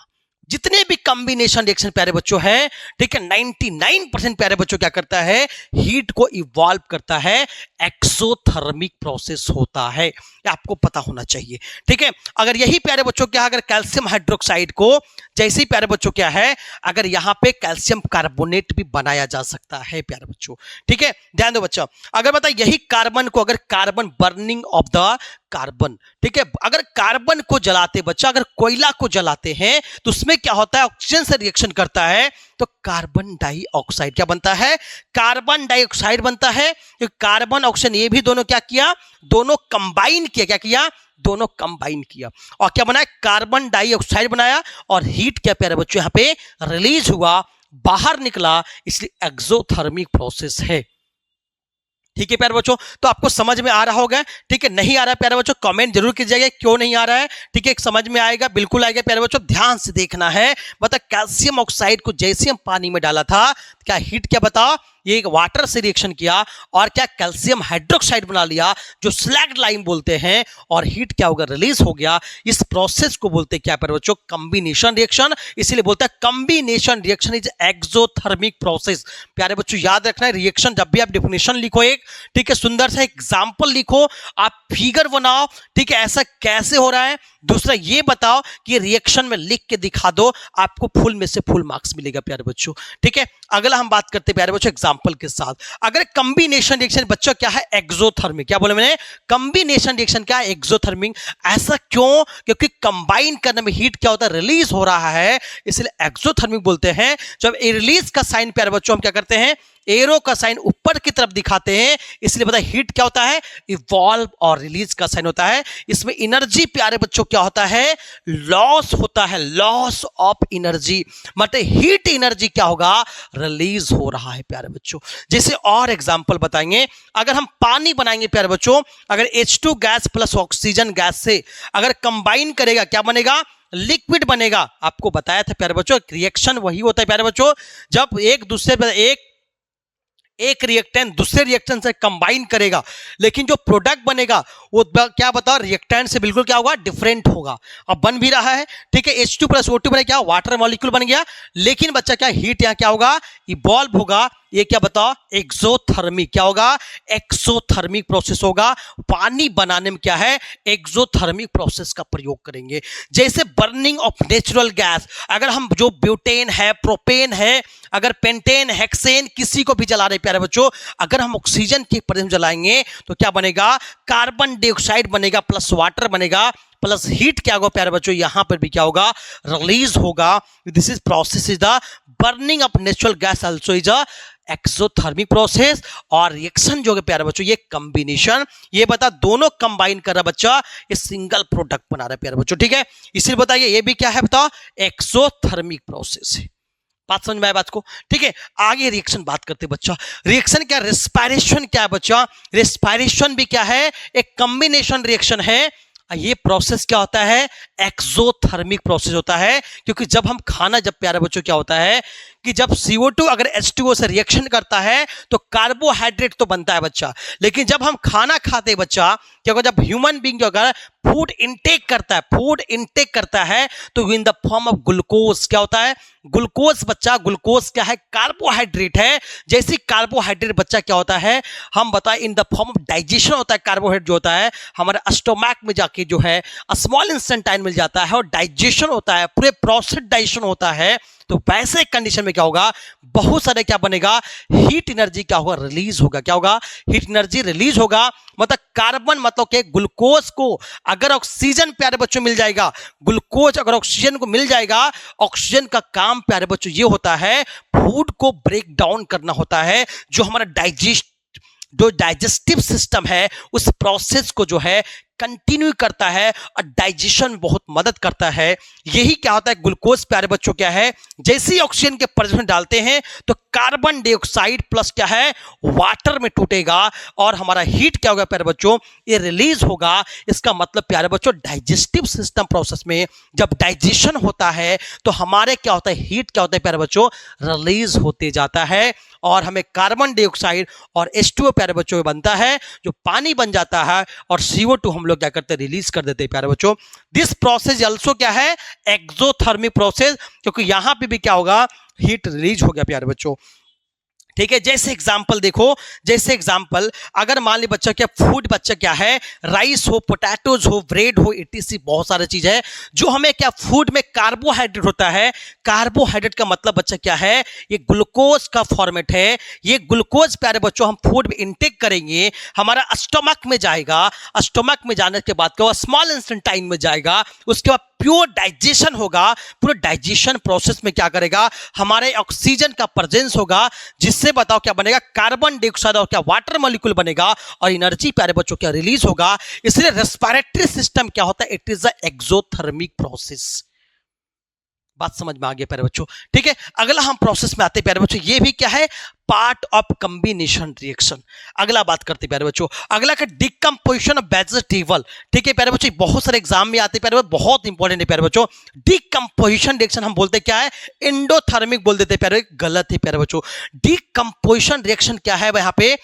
जितने भी कॉम्बिनेशन रिएक्शन प्यारे बच्चों है, ठीक है, 99% प्यारे बच्चों क्या करता है, हीट को इवॉल्व करता है, एक्सोथर्मिक प्रोसेस होता है, ये आपको पता होना चाहिए। ठीक है, अगर यही प्यारे बच्चों क्या, अगर कैल्शियम हाइड्रोक्साइड को जैसे ही प्यारे बच्चों क्या है, अगर यहां पे कैल्शियम कार्बोनेट भी बनाया जा सकता है प्यारे बच्चों। ठीक है, ध्यान दो बच्चा, अगर बता यही कार्बन को, अगर carbon burning of the carbon, ठीक है, अगर कार्बन को जलाते बच्चा, अगर कोयला को जलाते हैं तो उसमें क्या होता है, ऑक्सीजन से रिएक्शन करता है तो कार्बन डाइऑक्साइड क्या बनता है, कार्बन डाइऑक्साइड बनता है। तो कार्बन ऑक्सीजन ये भी दोनों क्या किया, दोनों कंबाइन किया। क्या किया, दोनों कंबाइन किया और क्या बनाया, कार्बन डाइऑक्साइड बनाया। और हीट क्या प्यारे बच्चों यहां पे रिलीज हुआ, बाहर निकला, इसलिए एक्सोथर्मिक प्रोसेस है। ठीक है प्यारे बच्चों, तो आपको समझ में आ रहा होगा। ठीक है, नहीं आ रहा है प्यारे बच्चों कमेंट जरूर कीजिएगा क्यों नहीं आ रहा है। ठीक है, समझ में आएगा, बिल्कुल आएगा प्यारे बच्चों, ध्यान से देखना है। बता कैल्शियम ऑक्साइड को जैसे हम पानी में डाला था, क्या हीट क्या बताओ, ये एक वाटर से रिएक्शन किया और क्या कैल्शियम हाइड्रोक्साइड बना लिया जो स्लैग्ड लाइम बोलते हैं, और हीट क्या होगा, रिलीज हो गया। इस प्रोसेस को बोलते हैं क्या प्यारे बच्चों, कॉम्बिनेशन रिएक्शन। इसीलिए बोलते हैं combination reaction is exothermic process. प्यारे बच्चों याद रखना है, रिएक्शन जब भी आप डेफिनेशन लिखो एक, ठीक है, सुंदर सा एग्जाम्पल लिखो, आप फिगर बनाओ, ठीक है, ऐसा कैसे हो रहा है। दूसरा ये बताओ कि रिएक्शन में लिख के दिखा दो, आपको फुल में से फुल मार्क्स मिलेगा प्यारे बच्चों। ठीक है, अगला हम बात करते हैं प्यारे बच्चों एग्जांपल के साथ। अगर कॉम्बिनेशन रिएक्शन बच्चों क्या है, एक्सोथर्मिक। क्या बोले मैंने, कॉम्बिनेशन रिएक्शन क्या है, एक्सोथर्मिक। ऐसा क्यों, क्योंकि कंबाइन करने में हीट क्या होता है, रिलीज हो रहा है, इसलिए एक्सोथर्मिक बोलते हैं। जब रिलीज का साइन प्यारे बच्चों हम क्या करते हैं, एरो का साइन ऊपर की तरफ दिखाते हैं, इसलिए पता है हीट क्या होता है, इवॉल्व, और रिलीज का साइन होता है। इसमें एनर्जी प्यारे बच्चों क्या होता है, लॉस होता है, लॉस ऑफ एनर्जी, मतलब हीट एनर्जी क्या होगा, रिलीज हो रहा है प्यारे बच्चों। जैसे और एग्जांपल बताएंगे, अगर हम पानी बनाएंगे प्यारे बच्चों, अगर H2 gas plus oxygen gas से अगर कंबाइन करेगा क्या बनेगा, लिक्विड बनेगा। आपको बताया था प्यारे बच्चों, रिएक्शन वही होता है प्यारे बच्चों, जब एक दूसरे पर एक रिएक्टेंट दूसरे रिएक्टेंट से कंबाइन करेगा, लेकिन जो प्रोडक्ट बनेगा वो क्या बताओ, रिएक्टेंट से बिल्कुल क्या होगा, डिफरेंट होगा। अब बन भी रहा है, ठीक है, H2 प्लस O2 बने, क्या वाटर मॉलिक्यूल बन गया, लेकिन बच्चा क्या हीट यहाँ क्या होगा, इवॉल्व होगा। ये क्या बताओ, एक्सोथर्मिक। क्या होगा, एक्सोथर्मिक प्रोसेस होगा। पानी बनाने में क्या है, एक्सोथर्मिक प्रोसेस का प्रयोग करेंगे। जैसे बर्निंग ऑफ नेचुरल गैस, अगर हम जो ब्यूटेन है, प्रोपेन है, अगर पेंटेन, हेक्सेन किसी को भी जला रहे प्यारे बच्चों, अगर हम ऑक्सीजन के प्रेजेंस जलाएंगे तो क्या बनेगा, कार्बन डाइऑक्साइड बनेगा प्लस वाटर बनेगा, प्लस हीट क्या होगा प्यारे बच्चों, यहां पर भी क्या होगा, रिलीज होगा। This is process is the burning of natural gas, also is a exothermic process. और रिएक्शन जो है प्यारे बच्चों, ये कॉम्बिनेशन, ये बता दोनों कंबाइन कर रहा बच्चा, ये सिंगल प्रोडक्ट बना रहा है प्यारे बच्चों। ठीक है, इसलिए बताइए ये भी क्या है, बताओ एक्सोथर्मिक प्रोसेस है। बात समझ में आए बात को। ठीक है, आगे रिएक्शन बात करते हैं बच्चा। रिएक्शन क्या, रेस्पिरेशन क्या है बच्चा, रेस्पिरेशन भी क्या है, एक कॉम्बिनेशन रिएक्शन है। ये प्रोसेस क्या होता है, एक्सोथर्मिक प्रोसेस होता है। क्योंकि जब हम खाना, जब प्यारे बच्चों क्या होता है कि जब CO2 अगर H2O से रिएक्शन करता है तो कार्बोहाइड्रेट तो बनता है बच्चा, लेकिन जब हम खाना खाते हैं बच्चा, क्या होगा, जब ह्यूमन बीइंग जो अगर फूड इनटेक करता है तो in the form of glucose. क्या होता है, ग्लूकोज बच्चा, ग्लूकोज क्या है, कार्बोहाइड्रेट है। जैसे कार्बोहाइड्रेट बच्चा क्या होता है, हम बताएं in the form of digestion होता है। कार्बोहाइड्रेट जो होता है हमारे स्टोमैक में जाके जो है स्मॉल इंस्टेंटाइन मिल जाता है और डाइजेशन होता है, पूरे प्रोसेस डाइजेशन होता है। तो वैसे कंडीशन में क्या होगा, बहुत सारे क्या बनेगा, हीट एनर्जी क्या होगा, रिलीज होगा। क्या होगा, हीट एनर्जी रिलीज होगा। मतलब कार्बन, मतलब के ग्लूकोज को अगर ऑक्सीजन प्यारे बच्चों मिल जाएगा, ग्लूकोज अगर ऑक्सीजन को मिल जाएगा, ऑक्सीजन का काम प्यारे बच्चों ये होता है फूड को ब्रेक डाउन करना होता है, जो हमारा डाइजेस्टिव सिस्टम है उस प्रोसेस को जो है कंटिन्यू करता है और डाइजेशन में बहुत मदद करता है। यही क्या होता है, ग्लूकोज प्यारे बच्चों क्या है, जैसे ही ऑक्सीजन के प्रेजेंस में डालते हैं तो कार्बन डाइऑक्साइड प्लस क्या है वाटर में टूटेगा और हमारा हीट क्या होगा प्यारे बच्चों, ये रिलीज होगा। इसका मतलब प्यारे बच्चों डाइजेस्टिव सिस्टम प्रोसेस में जब डाइजेशन होता है तो हमारे क्या होता है, हीट क्या होता है प्यारे बच्चों, रिलीज होते जाता है और हमें कार्बन डाइऑक्साइड और H2O प्यारे बच्चों बनता है, जो पानी बन जाता है और CO2 हम लोग क्या करते हैं, रिलीज कर देते हैं प्यारे बच्चों। दिस प्रोसेस आल्सो क्या है, एक्सोथर्मिक प्रोसेस, क्योंकि यहां पे भी क्या होगा, हीट रिलीज हो गया प्यारे बच्चों। ठीक है, जैसे एग्जांपल देखो, जैसे एग्जांपल अगर मान ली बच्चा क्या फूड, बच्चा क्या है राइस हो, पोटैटोज हो, ब्रेड हो, etc बहुत सारी चीज है जो हमें क्या फूड में कार्बोहाइड्रेट होता है। कार्बोहाइड्रेट का मतलब बच्चा क्या है, ये ग्लूकोज का फॉर्मेट है। ये ग्लूकोज प्यारे बच्चों हम फूड में इंटेक करेंगे, हमारा स्टमक में जाएगा, स्टमक में जाने के बाद क्या स्मॉल इंस्टेंटाइन में जाएगा, उसके बाद प्योर डाइजेशन होगा। पूरे डाइजेशन प्रोसेस में क्या करेगा, हमारे ऑक्सीजन का प्रेजेंस होगा, जिससे बताओ क्या बनेगा, कार्बन डाइऑक्साइड और क्या वाटर मॉलिक्यूल बनेगा और एनर्जी प्यारे बच्चों क्या रिलीज होगा। इसलिए रेस्पिरेटरी सिस्टम क्या होता है, it is a exothermic process. बात समझ में आ गया प्यारे बच्चों। ठीक है, अगला हम प्रोसेस में आते हैं प्यारे बच्चों, ये भी क्या है, पार्ट ऑफ कॉम्बिनेशन रिएक्शन। अगला बात करते हैं प्यारे बच्चों, अगला का डिकम्पोजिशन ऑफ वेजिटेबल। ठीक है प्यारे बच्चों, बहुत सारे एग्जाम में आते हैं प्यारे बच्चों, बहुत इंपॉर्टेंट है प्यारे बच्चों। डिकम्पोजिशन रिएक्शन हम बोलते क्या है, एंडोथर्मिक बोल देते हैं प्यारे, गलत है प्यारे बच्चों। डिकम्पोजिशन रिएक्शन क्या है, यहाँ पे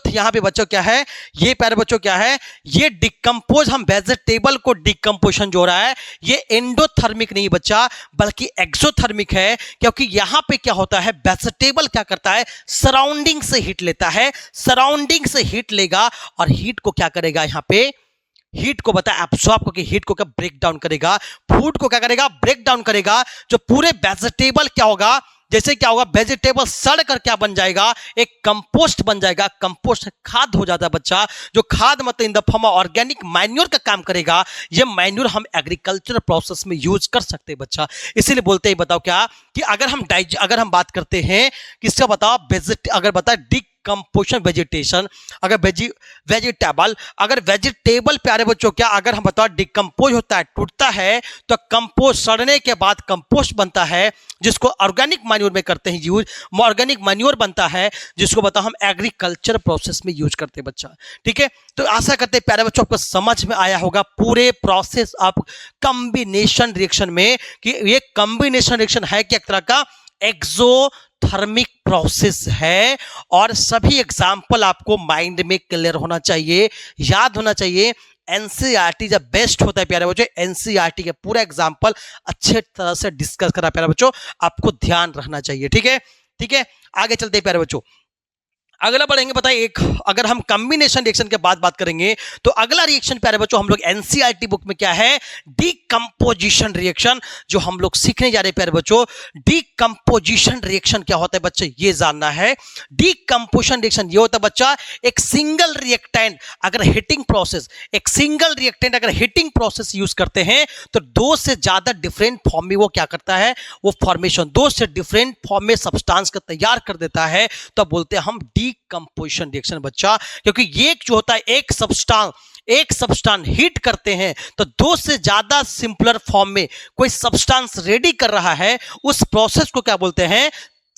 यहाँ पे बच्चों क्या है, ये प्यारे बच्चों क्या है, ये डिकम्पोज, हम वेजिटेबल को डिकम्पोजिशन जो हो रहा है ये एंडोथर्मिक नहीं बच्चा बल्कि एक्सोथर्मिक है, क्योंकि यहां पे क्या होता है, वेजिटेबल क्या करता है, सराउंडिंग से हीट लेता है, सराउंडिंग से हीट लेगा और हीट को क्या करेगा, यहां पे हीट को बता एब्सॉर्ब करके हीट को क्या ब्रेक डाउन करेगा, फूड को क्या करेगा, ब्रेक डाउन करेगा। जो पूरे वेजिटेबल क्या होगा, जैसे क्या होगा, वेजिटेबल सड़ कर क्या बन जाएगा, एक कंपोस्ट बन जाएगा। कंपोस्ट खाद हो जाता है बच्चा, जो खाद मतलब in the form of organic manure का काम करेगा। ये मैन्योर हम एग्रीकल्चर प्रोसेस में यूज कर सकते हैं बच्चा। इसीलिए बोलते हैं, बताओ क्या कि अगर हम बात करते हैं किसका, बताओ अगर बताए कंपोजिशन वेजिटेशन, अगर वेजिटेबल, अगर वेजिटेबल प्यारे बच्चों क्या, अगर हम बताओ डिकम्पोज होता है, टूटता है, तो कंपोस्ट सड़ने के बाद कंपोस्ट बनता है, जिसको ऑर्गेनिक मैन्योर में करते हैं यूज। ऑर्गेनिक मैन्योर बनता है जिसको बताओ हम एग्रीकल्चर प्रोसेस में यूज करते हैं बच्चा। ठीक है, तो आशा करते हैं प्यारे बच्चों आपको समझ में आया होगा पूरे प्रोसेस ऑफ कॉम्बिनेशन रिएक्शन में, कि ये कॉम्बिनेशन रिएक्शन है कि एक तरह का एक्सोथर्मिक प्रोसेस है। और सभी एग्जाम्पल आपको माइंड में क्लियर होना चाहिए, याद होना चाहिए। एनसीईआरटी जब बेस्ट होता है प्यारे बच्चों, एनसीईआरटी के पूरा एग्जाम्पल अच्छे तरह से डिस्कस करा प्यारे बच्चों, आपको ध्यान रखना चाहिए। ठीक है, ठीक है, आगे चलते हैं प्यारे बच्चों। अगला बढ़ेंगे, बताइए एक, अगर हम कॉम्बिनेशन रिएक्शन के बाद बात करेंगे तो अगला रिएक्शन प्यारे बच्चों हम लोग एनसीईआरटी बुक में क्या है, डिकम्पोजिशन रिएक्शन, जो हम लोग सीखने जा रहे हैं प्यारे बच्चों। डिकम्पोजिशन रिएक्शन क्या होता है बच्चे, ये जानना है। डिकम्पोजिशन रिएक्शन ये होता है बच्चा, एक सिंगल रिएक्टेंट अगर हीटिंग प्रोसेस, एक सिंगल रिएक्टेंट अगर हीटिंग प्रोसेस यूज करते हैं तो दो से ज्यादा डिफरेंट फॉर्म में वो क्या करता है, वो फॉर्मेशन दो से डिफरेंट फॉर्म में सब्सटेंस का तैयार कर देता है, तो बोलते हैं हम डिकम्पोजिशन रिएक्शन बच्चा। क्योंकि ये जो होता है, एक सब्सटेंस हीट करते हैं तो दो से ज्यादा सिंपलर फॉर्म में कोई सब्सटेंस रेडी कर रहा है, उस प्रोसेस को क्या बोलते हैं,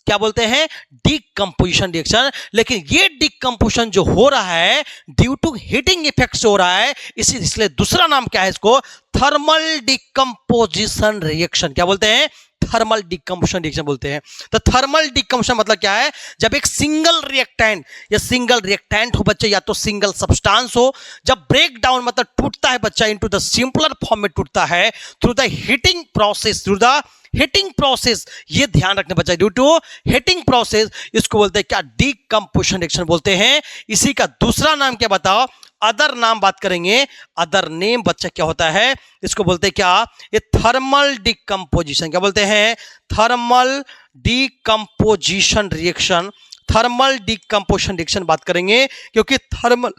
क्या बोलते हैं, डिकम्पोजिशन रिएक्शन। लेकिन ये डिकम्पोजिशन जो हो रहा है ड्यू टू हीटिंग इफेक्ट हो रहा है, इसलिए दूसरा नाम क्या है इसको, थर्मल डिकम्पोजिशन रिएक्शन। क्या बोलते हैं, थर्मल डिकम्पोजिशन रिएक्शन बोलते हैं। तो थर्मल डिकम्पोजिशन मतलब क्या है, जब एक सिंगल रिएक्टेंट या सिंगल रिएक्टेंट हो बच्चे, या तो सिंगल सब्सटेंस हो, जब ब्रेक डाउन मतलब टूटता है बच्चा इनटू द सिंपलर फॉर्म में टूटता है through the heating process, through the heating process. ये ध्यान रखने बच्चा, ड्यू टू हीटिंग प्रोसेस इसको बोलते हैं क्या, डिकम्पोजिशन रिएक्शन बोलते हैं। इसी का दूसरा नाम क्या बताओ, अदर नाम बात करेंगे, अदर नेम बच्चा क्या होता है, इसको बोलते हैं क्या, ये थर्मल डिकम्पोजिशन। क्या बोलते हैं, thermal decomposition reaction. Thermal decomposition reaction बात करेंगे, क्योंकि थर्मल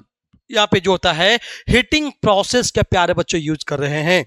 यहाँ पे जो होता है हीटिंग प्रोसेस क्या प्यारे बच्चों यूज कर रहे हैं।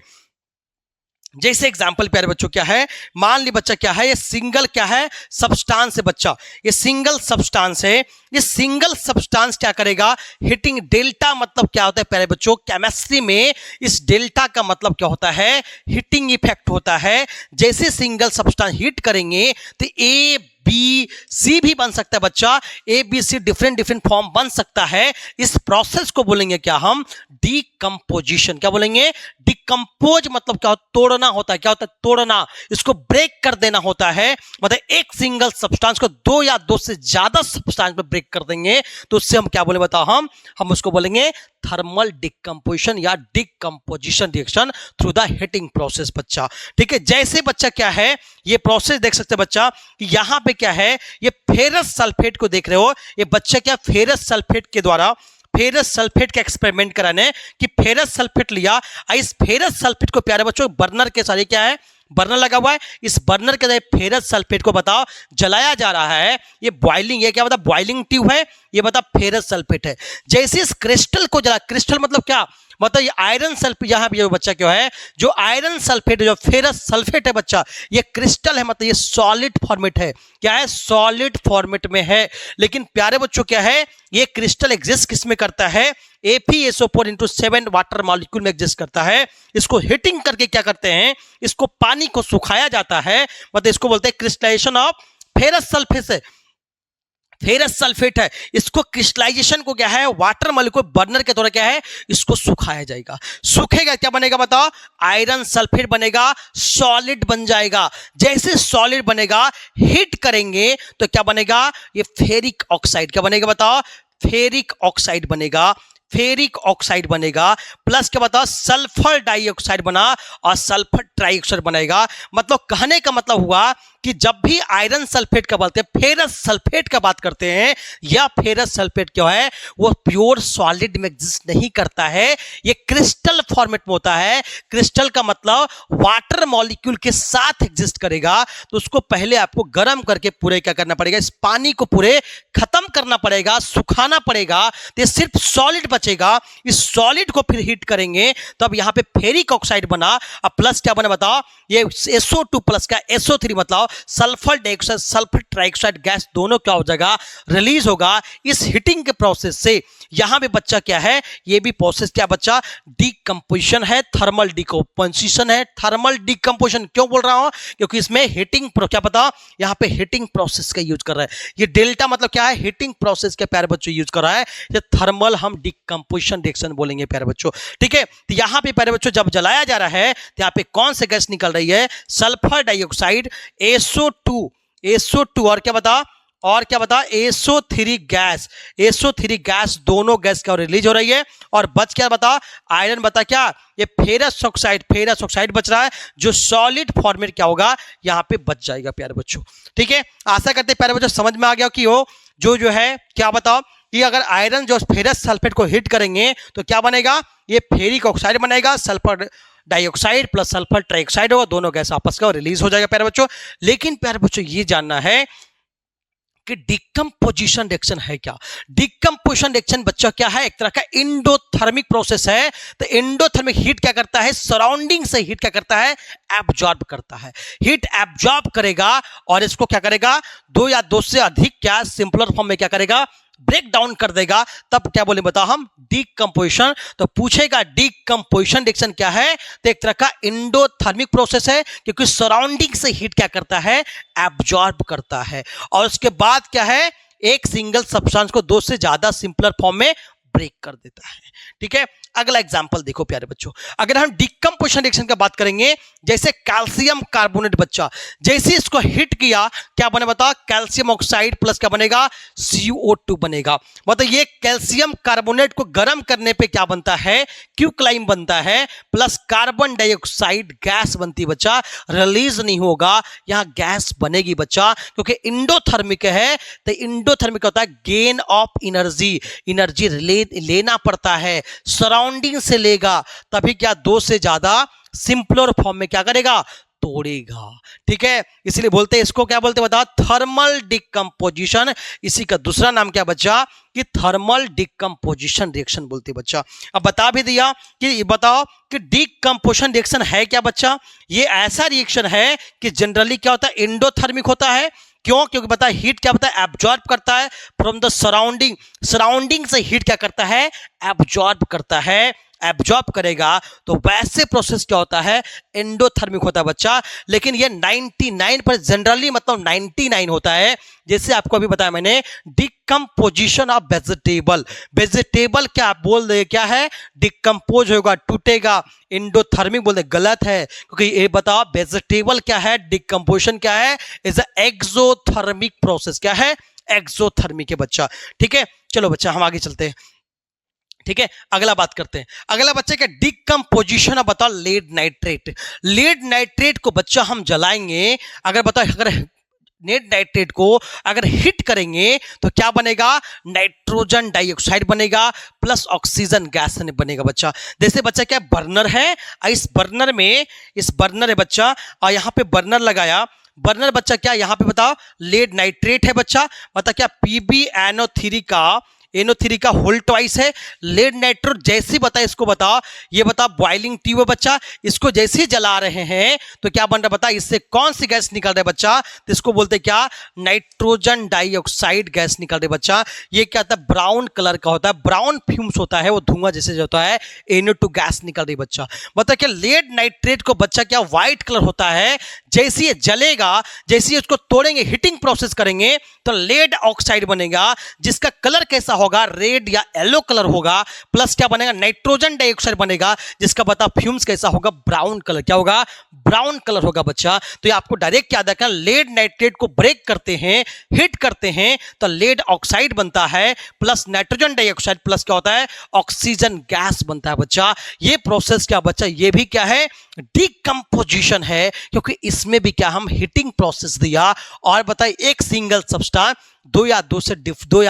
जैसे एग्जाम्पल प्यारे बच्चों क्या है, मान ली बच्चा क्या है, ये सिंगल क्या है सब्सटेंस है बच्चा, ये सिंगल सब्सटेंस है। ये सिंगल सब्सटेंस क्या करेगा, हीटिंग डेल्टा मतलब क्या होता है प्यारे बच्चों, केमिस्ट्री में इस डेल्टा का मतलब क्या होता है, हीटिंग इफेक्ट होता है। जैसे सिंगल सब्सटेंस हीट करेंगे तो ए बी सी भी बन सकता है बच्चा, A B C different different form बन सकता है। इस प्रोसेस को बोलेंगे क्या हम, डिकम्पोजिशन। क्या बोलेंगे, डिकम्पोज मतलब क्या होता, तोड़ना होता है। क्या होता है, तोड़ना, इसको ब्रेक कर देना होता है। मतलब एक सिंगल सब्सटेंस को दो या दो से ज्यादा सब्सटेंस में ब्रेक कर देंगे तो उससे हम क्या बोले बताओ, हम उसको बोलेंगे थर्मल डिकम्पोजिशन या decomposition reaction through the heating process बच्चा। ठीक है, जैसे बच्चा क्या है, ये प्रोसेस देख सकते हैं बच्चा कि यहां पे क्या है, ये फेरस सल्फेट को देख रहे हो, ये बच्चा क्या फेरस सल्फेट के द्वारा फेरस सल्फेट का एक्सपेरिमेंट कराने कि फेरस सल्फेट लिया, इस फेरस सल्फेट को प्यारे बच्चों बर्नर के साथ क्या है, बर्नर लगा हुआ है, इस बर्नर के फेरस सल्फेट को बताओ जलाया जा रहा है। ये बॉइलिंग, ये क्या बता बॉइलिंग ट्यूब है, ये बता फेरस सल्फेट है। जैसे इस क्रिस्टल को जला, क्रिस्टल मतलब क्या, मतलब ये आयरन सल्फेट, यहाँ पे बच्चा क्या है, जो आयरन सल्फेट जो फेरस सल्फेट है बच्चा, ये क्रिस्टल है, मतलब ये सॉलिड फॉर्मेट है। क्या है, सॉलिड फॉर्मेट में है। लेकिन प्यारे बच्चों क्या है, ये क्रिस्टल एग्जिस्ट किस में करता है, ApSO4 into 7 वाटर मॉलिक्यूल में एग्जिस्ट करता है। इसको हीटिंग करके क्या करते हैं, इसको पानी को सुखाया जाता है, मतलब इसको बोलते हैं क्रिस्टलाइजेशन ऑफ फेरस सल्फेट से, फेरस सल्फेट है। इसको क्रिस्टलाइजेशन को क्या है, वाटर मॉलिक्यूल बर्नर के द्वारा क्या है, इसको सुखाया जाएगा। सूखेगा क्या बनेगा बताओ, आयरन सल्फेट बनेगा, सॉलिड बन जाएगा। जैसे सॉलिड बनेगा, हीट करेंगे तो क्या बनेगा, ये फेरिक ऑक्साइड। क्या बनेगा बताओ, फेरिक ऑक्साइड बनेगा, फेरिक ऑक्साइड बनेगा। प्लस क्या बताओ, सल्फर डाइऑक्साइड बना और सल्फर ट्राइऑक्साइड बनेगा। मतलब कहने का मतलब हुआ कि जब भी आयरन सल्फेट का बोलते हैं, फेरस सल्फेट का बात करते हैं, या फेरस सल्फेट क्या है, वो प्योर सॉलिड में एग्जिस्ट नहीं करता है, ये क्रिस्टल फॉर्मेट में होता है। क्रिस्टल का मतलब वाटर मॉलिक्यूल के साथ एग्जिस्ट करेगा। तो उसको पहले आपको गर्म करके पूरे क्या करना पड़ेगा, इस पानी को पूरे खत्म करना पड़ेगा, सुखाना पड़ेगा, तो ये सिर्फ सॉलिड बचेगा। इस सॉलिड को फिर हीट करेंगे तो अब यहाँ पे फेरिक ऑक्साइड बना, अब प्लस क्या बना बताओ, ये SO2 प्लस का SO3 मतलब sulphur dioxide sulphur trioxide gas दोनों क्या हो जाएगा, रिलीज होगा इस हीटिंग के प्रोसेस से। यहां पे बच्चा क्या है, ये भी प्रोसेस क्या बच्चा, डिकम्पोजिशन है, थर्मल डिकम्पोजिशन है। थर्मल डिकम्पोजिशन क्यों बोल रहा हूं, क्योंकि इसमें हीटिंग क्या पता, यहां पे हीटिंग प्रोसेस का यूज कर रहा है। ये डेल्टा मतलब क्या है, हीटिंग प्रोसेस के प्यारे बच्चों यूज कर रहा है। ये थर्मल हम डिकम्पोजिशन रिएक्शन बोलेंगे प्यारे बच्चों। ठीक है, तो यहां पे प्यारे बच्चों जब जलाया जा रहा है तो यहां पे कौन से गैस निकल रही है, सल्फर डाइऑक्साइड, SO2 और क्या बता, SO3 गैस, SO3 गैस, दोनों गैस क्या रिलीज हो रही है। और बच क्या बता, आयरन बता क्या, ये फेरस ऑक्साइड बच रहा है, जो सॉलिड फॉर्मेट क्या होगा यहाँ पे बच जाएगा प्यारे बच्चों। ठीक है, आशा करते हैं प्यारे बच्चों समझ में आ गया कि वो जो है क्या बताओ कि अगर आयरन जो फेरस सल्फेट को हिट करेंगे तो क्या बनेगा, ये फेरिक ऑक्साइड बनेगा, sulphur dioxide plus sulphur trioxide होगा, दोनों गैस आपस का रिलीज हो जाएगा प्यारे बच्चों। लेकिन प्यारे बच्चों ये जानना है कि डिकम्पोजिशन रिएक्शन है क्या। डिकम्पोजिशन रिएक्शन बच्चा क्या है, एक तरह का एंडोथर्मिक प्रोसेस है। तो एंडोथर्मिक हीट क्या करता है, सराउंडिंग से हीट क्या करता है, एब्जॉर्ब करता है। हीट एब्जॉर्ब करेगा और इसको क्या करेगा, दो या दो से अधिक क्या सिंपलर फॉर्म में क्या करेगा, ब्रेक डाउन कर देगा। तब क्या बोले बताओ हम, डिकम्पोजिशन। तो पूछेगा डिकम्पोजिशन रिएक्शन क्या है, तो एक तरह का एंडोथर्मिक प्रोसेस है, क्योंकि सराउंडिंग से हीट क्या करता है, एब्जॉर्ब करता है। और उसके बाद क्या है, एक सिंगल सब्सटेंस को दो से ज्यादा सिंपलर फॉर्म में ब्रेक कर देता है। ठीक है, अगला एग्जांपल देखो प्यारे बच्चों, अगर हम डिकम्पोजिशन रिएक्शन की बात करेंगे, जैसे कैल्शियम कार्बोनेट बच्चा, जैसे इसको हिट किया क्या बने बताओ, कैल्शियम ऑक्साइड प्लस क्या बनेगा, CO2 बनेगा। मतलब ये कैल्शियम कार्बोनेट को गर्म करने पे क्या बनता है, क्यूक्लाइन बनता है, प्लस कार्बन डाइऑक्साइड गैस बनती बच्चा, रिलीज नहीं होगा, यहां गैस बनेगी बच्चा, क्योंकि इंडोथर्मिक है। तो इंडोथर्मिक होता है गेन ऑफ एनर्जी, एनर्जी लेना पड़ता है, सराउंडिंग से लेगा, तभी क्या दो से ज्यादा सिंपलर फॉर्म में क्या करेगा, तोड़ेगा। ठीक है, इसलिए बोलते हैं इसको क्या बोलते हैं बताओ, थर्मल डिकम्पोजिशन। इसी का दूसरा नाम क्या बच्चा, कि थर्मल डिकम्पोजिशन रिएक्शन बोलते हैं बच्चा। अब बता भी दिया कि बताओ कि डिकम्पोजिशन रिएक्शन है क्या बच्चा, ये ऐसा रिएक्शन है कि जनरली क्या होता है, एंडोथर्मिक होता है। क्यों, क्योंकि पता है हीट क्या होता है, एब्जॉर्ब करता है फ्रॉम द सराउंडिंग, सराउंडिंग से हीट क्या करता है, एब्जॉर्ब करता है। एब्जॉर्ब करेगा तो वैसे प्रोसेस क्या होता है, एंडोथर्मिक होता है बच्चा। लेकिन ये 99 पर जनरली मतलब 99 होता है। जैसे आपको अभी बताया मैंने, डिकम्पोजिशन ऑफ वेजिटेबल, वेजिटेबल क्या बोल रहे, क्या है, डिकम्पोज होगा, टूटेगा, एंडोथर्मिक बोल रहे, गलत है। क्योंकि ये बताओ वेजिटेबल क्या है, डिकम्पोजिशन क्या है, इज अ एक्सोथर्मिक प्रोसेस। क्या है, एक्सोथर्मिक है बच्चा। ठीक है, चलो बच्चा हम आगे चलते हैं। ठीक है, अगला बात करते हैं। अगला बच्चा क्या, डिकम्पोजिशन अब बताओ लेड नाइट्रेट। लेड नाइट्रेट को बच्चा हम जलाएंगे, अगर बताओ अगर लेड नाइट्रेट को अगर हिट करेंगे तो क्या बनेगा, नाइट्रोजन डाइऑक्साइड बनेगा प्लस ऑक्सीजन गैस बनेगा बच्चा। जैसे बच्चा क्या बर्नर है, इस बर्नर में, इस बर्नर है बच्चा, और यहां पे बर्नर लगाया, बर्नर बच्चा क्या यहां पे बताओ लेड नाइट्रेट है बच्चा, बता क्या PbNO3 का NO3 का होल ट्वाइस है। लेड नाइट्रेट जैसे बता, इसको बताओ, ये बता बॉइलिंग ट्यूब है बच्चा, इसको जैसे ही जला रहे हैं तो क्या बन रहा है बता, इससे कौन सी गैस निकल रहा है बच्चा, तो इसको बोलते हैं क्या, नाइट्रोजन डाइऑक्साइड गैस निकल रही है बच्चा। ये क्या होता है, ब्राउन कलर का होता है, ब्राउन फ्यूम्स होता है, वो धुआं जैसे जो होता है, NO2 गैस निकल रही बच्चा। बता क्या लेड नाइट्रेट को बच्चा क्या व्हाइट कलर होता है, जैसे ये जलेगा, जैसे ही उसको तोड़ेंगे, हीटिंग प्रोसेस करेंगे तो लेड ऑक्साइड बनेगा, जिसका कलर कैसा होगा, रेड या येलो कलर होगा, प्लस क्या बनेगा, नाइट्रोजन डाइऑक्साइड बनेगा, जिसका बता फ्यूम्स कैसा होगा, ब्राउन कलर। क्या होगा, ब्राउन कलर होगा बच्चा। तो ये आपको डायरेक्ट याद रखना, लेड नाइट्रेट को ब्रेक करते हैं, हिट करते हैं तो लेड ऑक्साइड बनता है प्लस नाइट्रोजन डाइऑक्साइड प्लस क्या होता है, ऑक्सीजन गैस बनता है बच्चा। ये प्रोसेस क्या बच्चा, ये भी क्या है, डिकम्पोजिशन है, क्योंकि इसमें भी क्या हम हीटिंग प्रोसेस दिया। और बताइए एक सिंगल सब्सटेंस दो या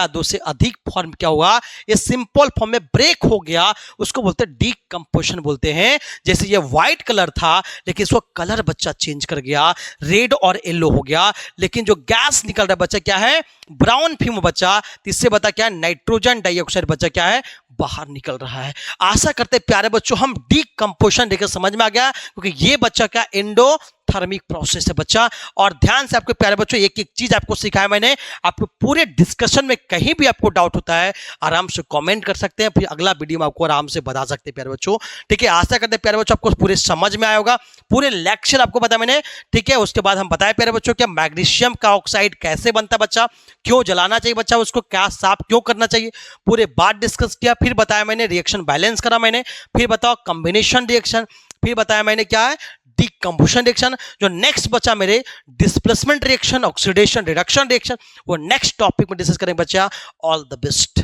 दो से अधिक फॉर्म क्या हुआ, ये सिंपल फॉर्म में ब्रेक हो गया, उसको बोलते हैं डिकम्पोजिशन बोलते हैं। जैसे ये व्हाइट कलर था लेकिन इसको कलर बच्चा चेंज कर गया, रेड और येलो हो गया, लेकिन जो गैस निकल रहा है बच्चा क्या है, ब्राउन फ्यूम बच्चा। इससे बता क्या है, नाइट्रोजन डाइऑक्साइड बच्चा क्या है, बाहर निकल रहा है। आशा करते प्यारे बच्चों हम डिकम्पोजिशन देखकर समझ में आ गया, क्योंकि ये बच्चा क्या एंडोथर्मिक प्रोसेस है बच्चा। और ध्यान से आपके प्यारे बच्चों एक एक चीज आपको सिखाया मैंने, आपको पूरे डिस्कशन में कहीं भी आपको डाउट होता है आराम से कमेंट कर सकते हैं, फिर अगला वीडियो में आपको आराम से बता सकते हैं प्यारे बच्चों। ठीक है, आशा करते हैं प्यारे बच्चों आपको पूरे समझ में आया होगा, पूरे लेक्चर आपको बताया मैंने। ठीक है, उसके बाद हम बताए प्यारे बच्चों क्या मैग्नीशियम का ऑक्साइड कैसे बनता है बच्चा, क्यों जलाना चाहिए बच्चा, उसको क्या साफ क्यों करना चाहिए, पूरे बात डिस्कस किया। फिर बताया मैंने रिएक्शन बैलेंस करा मैंने, फिर बताओ कॉम्बिनेशन रिएक्शन, फिर बताया मैंने क्या है डिकम्पोजिशन रिएक्शन। जो नेक्स्ट बचा मेरे displacement reaction, oxidation reduction reaction, वो नेक्स्ट टॉपिक में डिस्कस करेंगे बच्चा। All the best.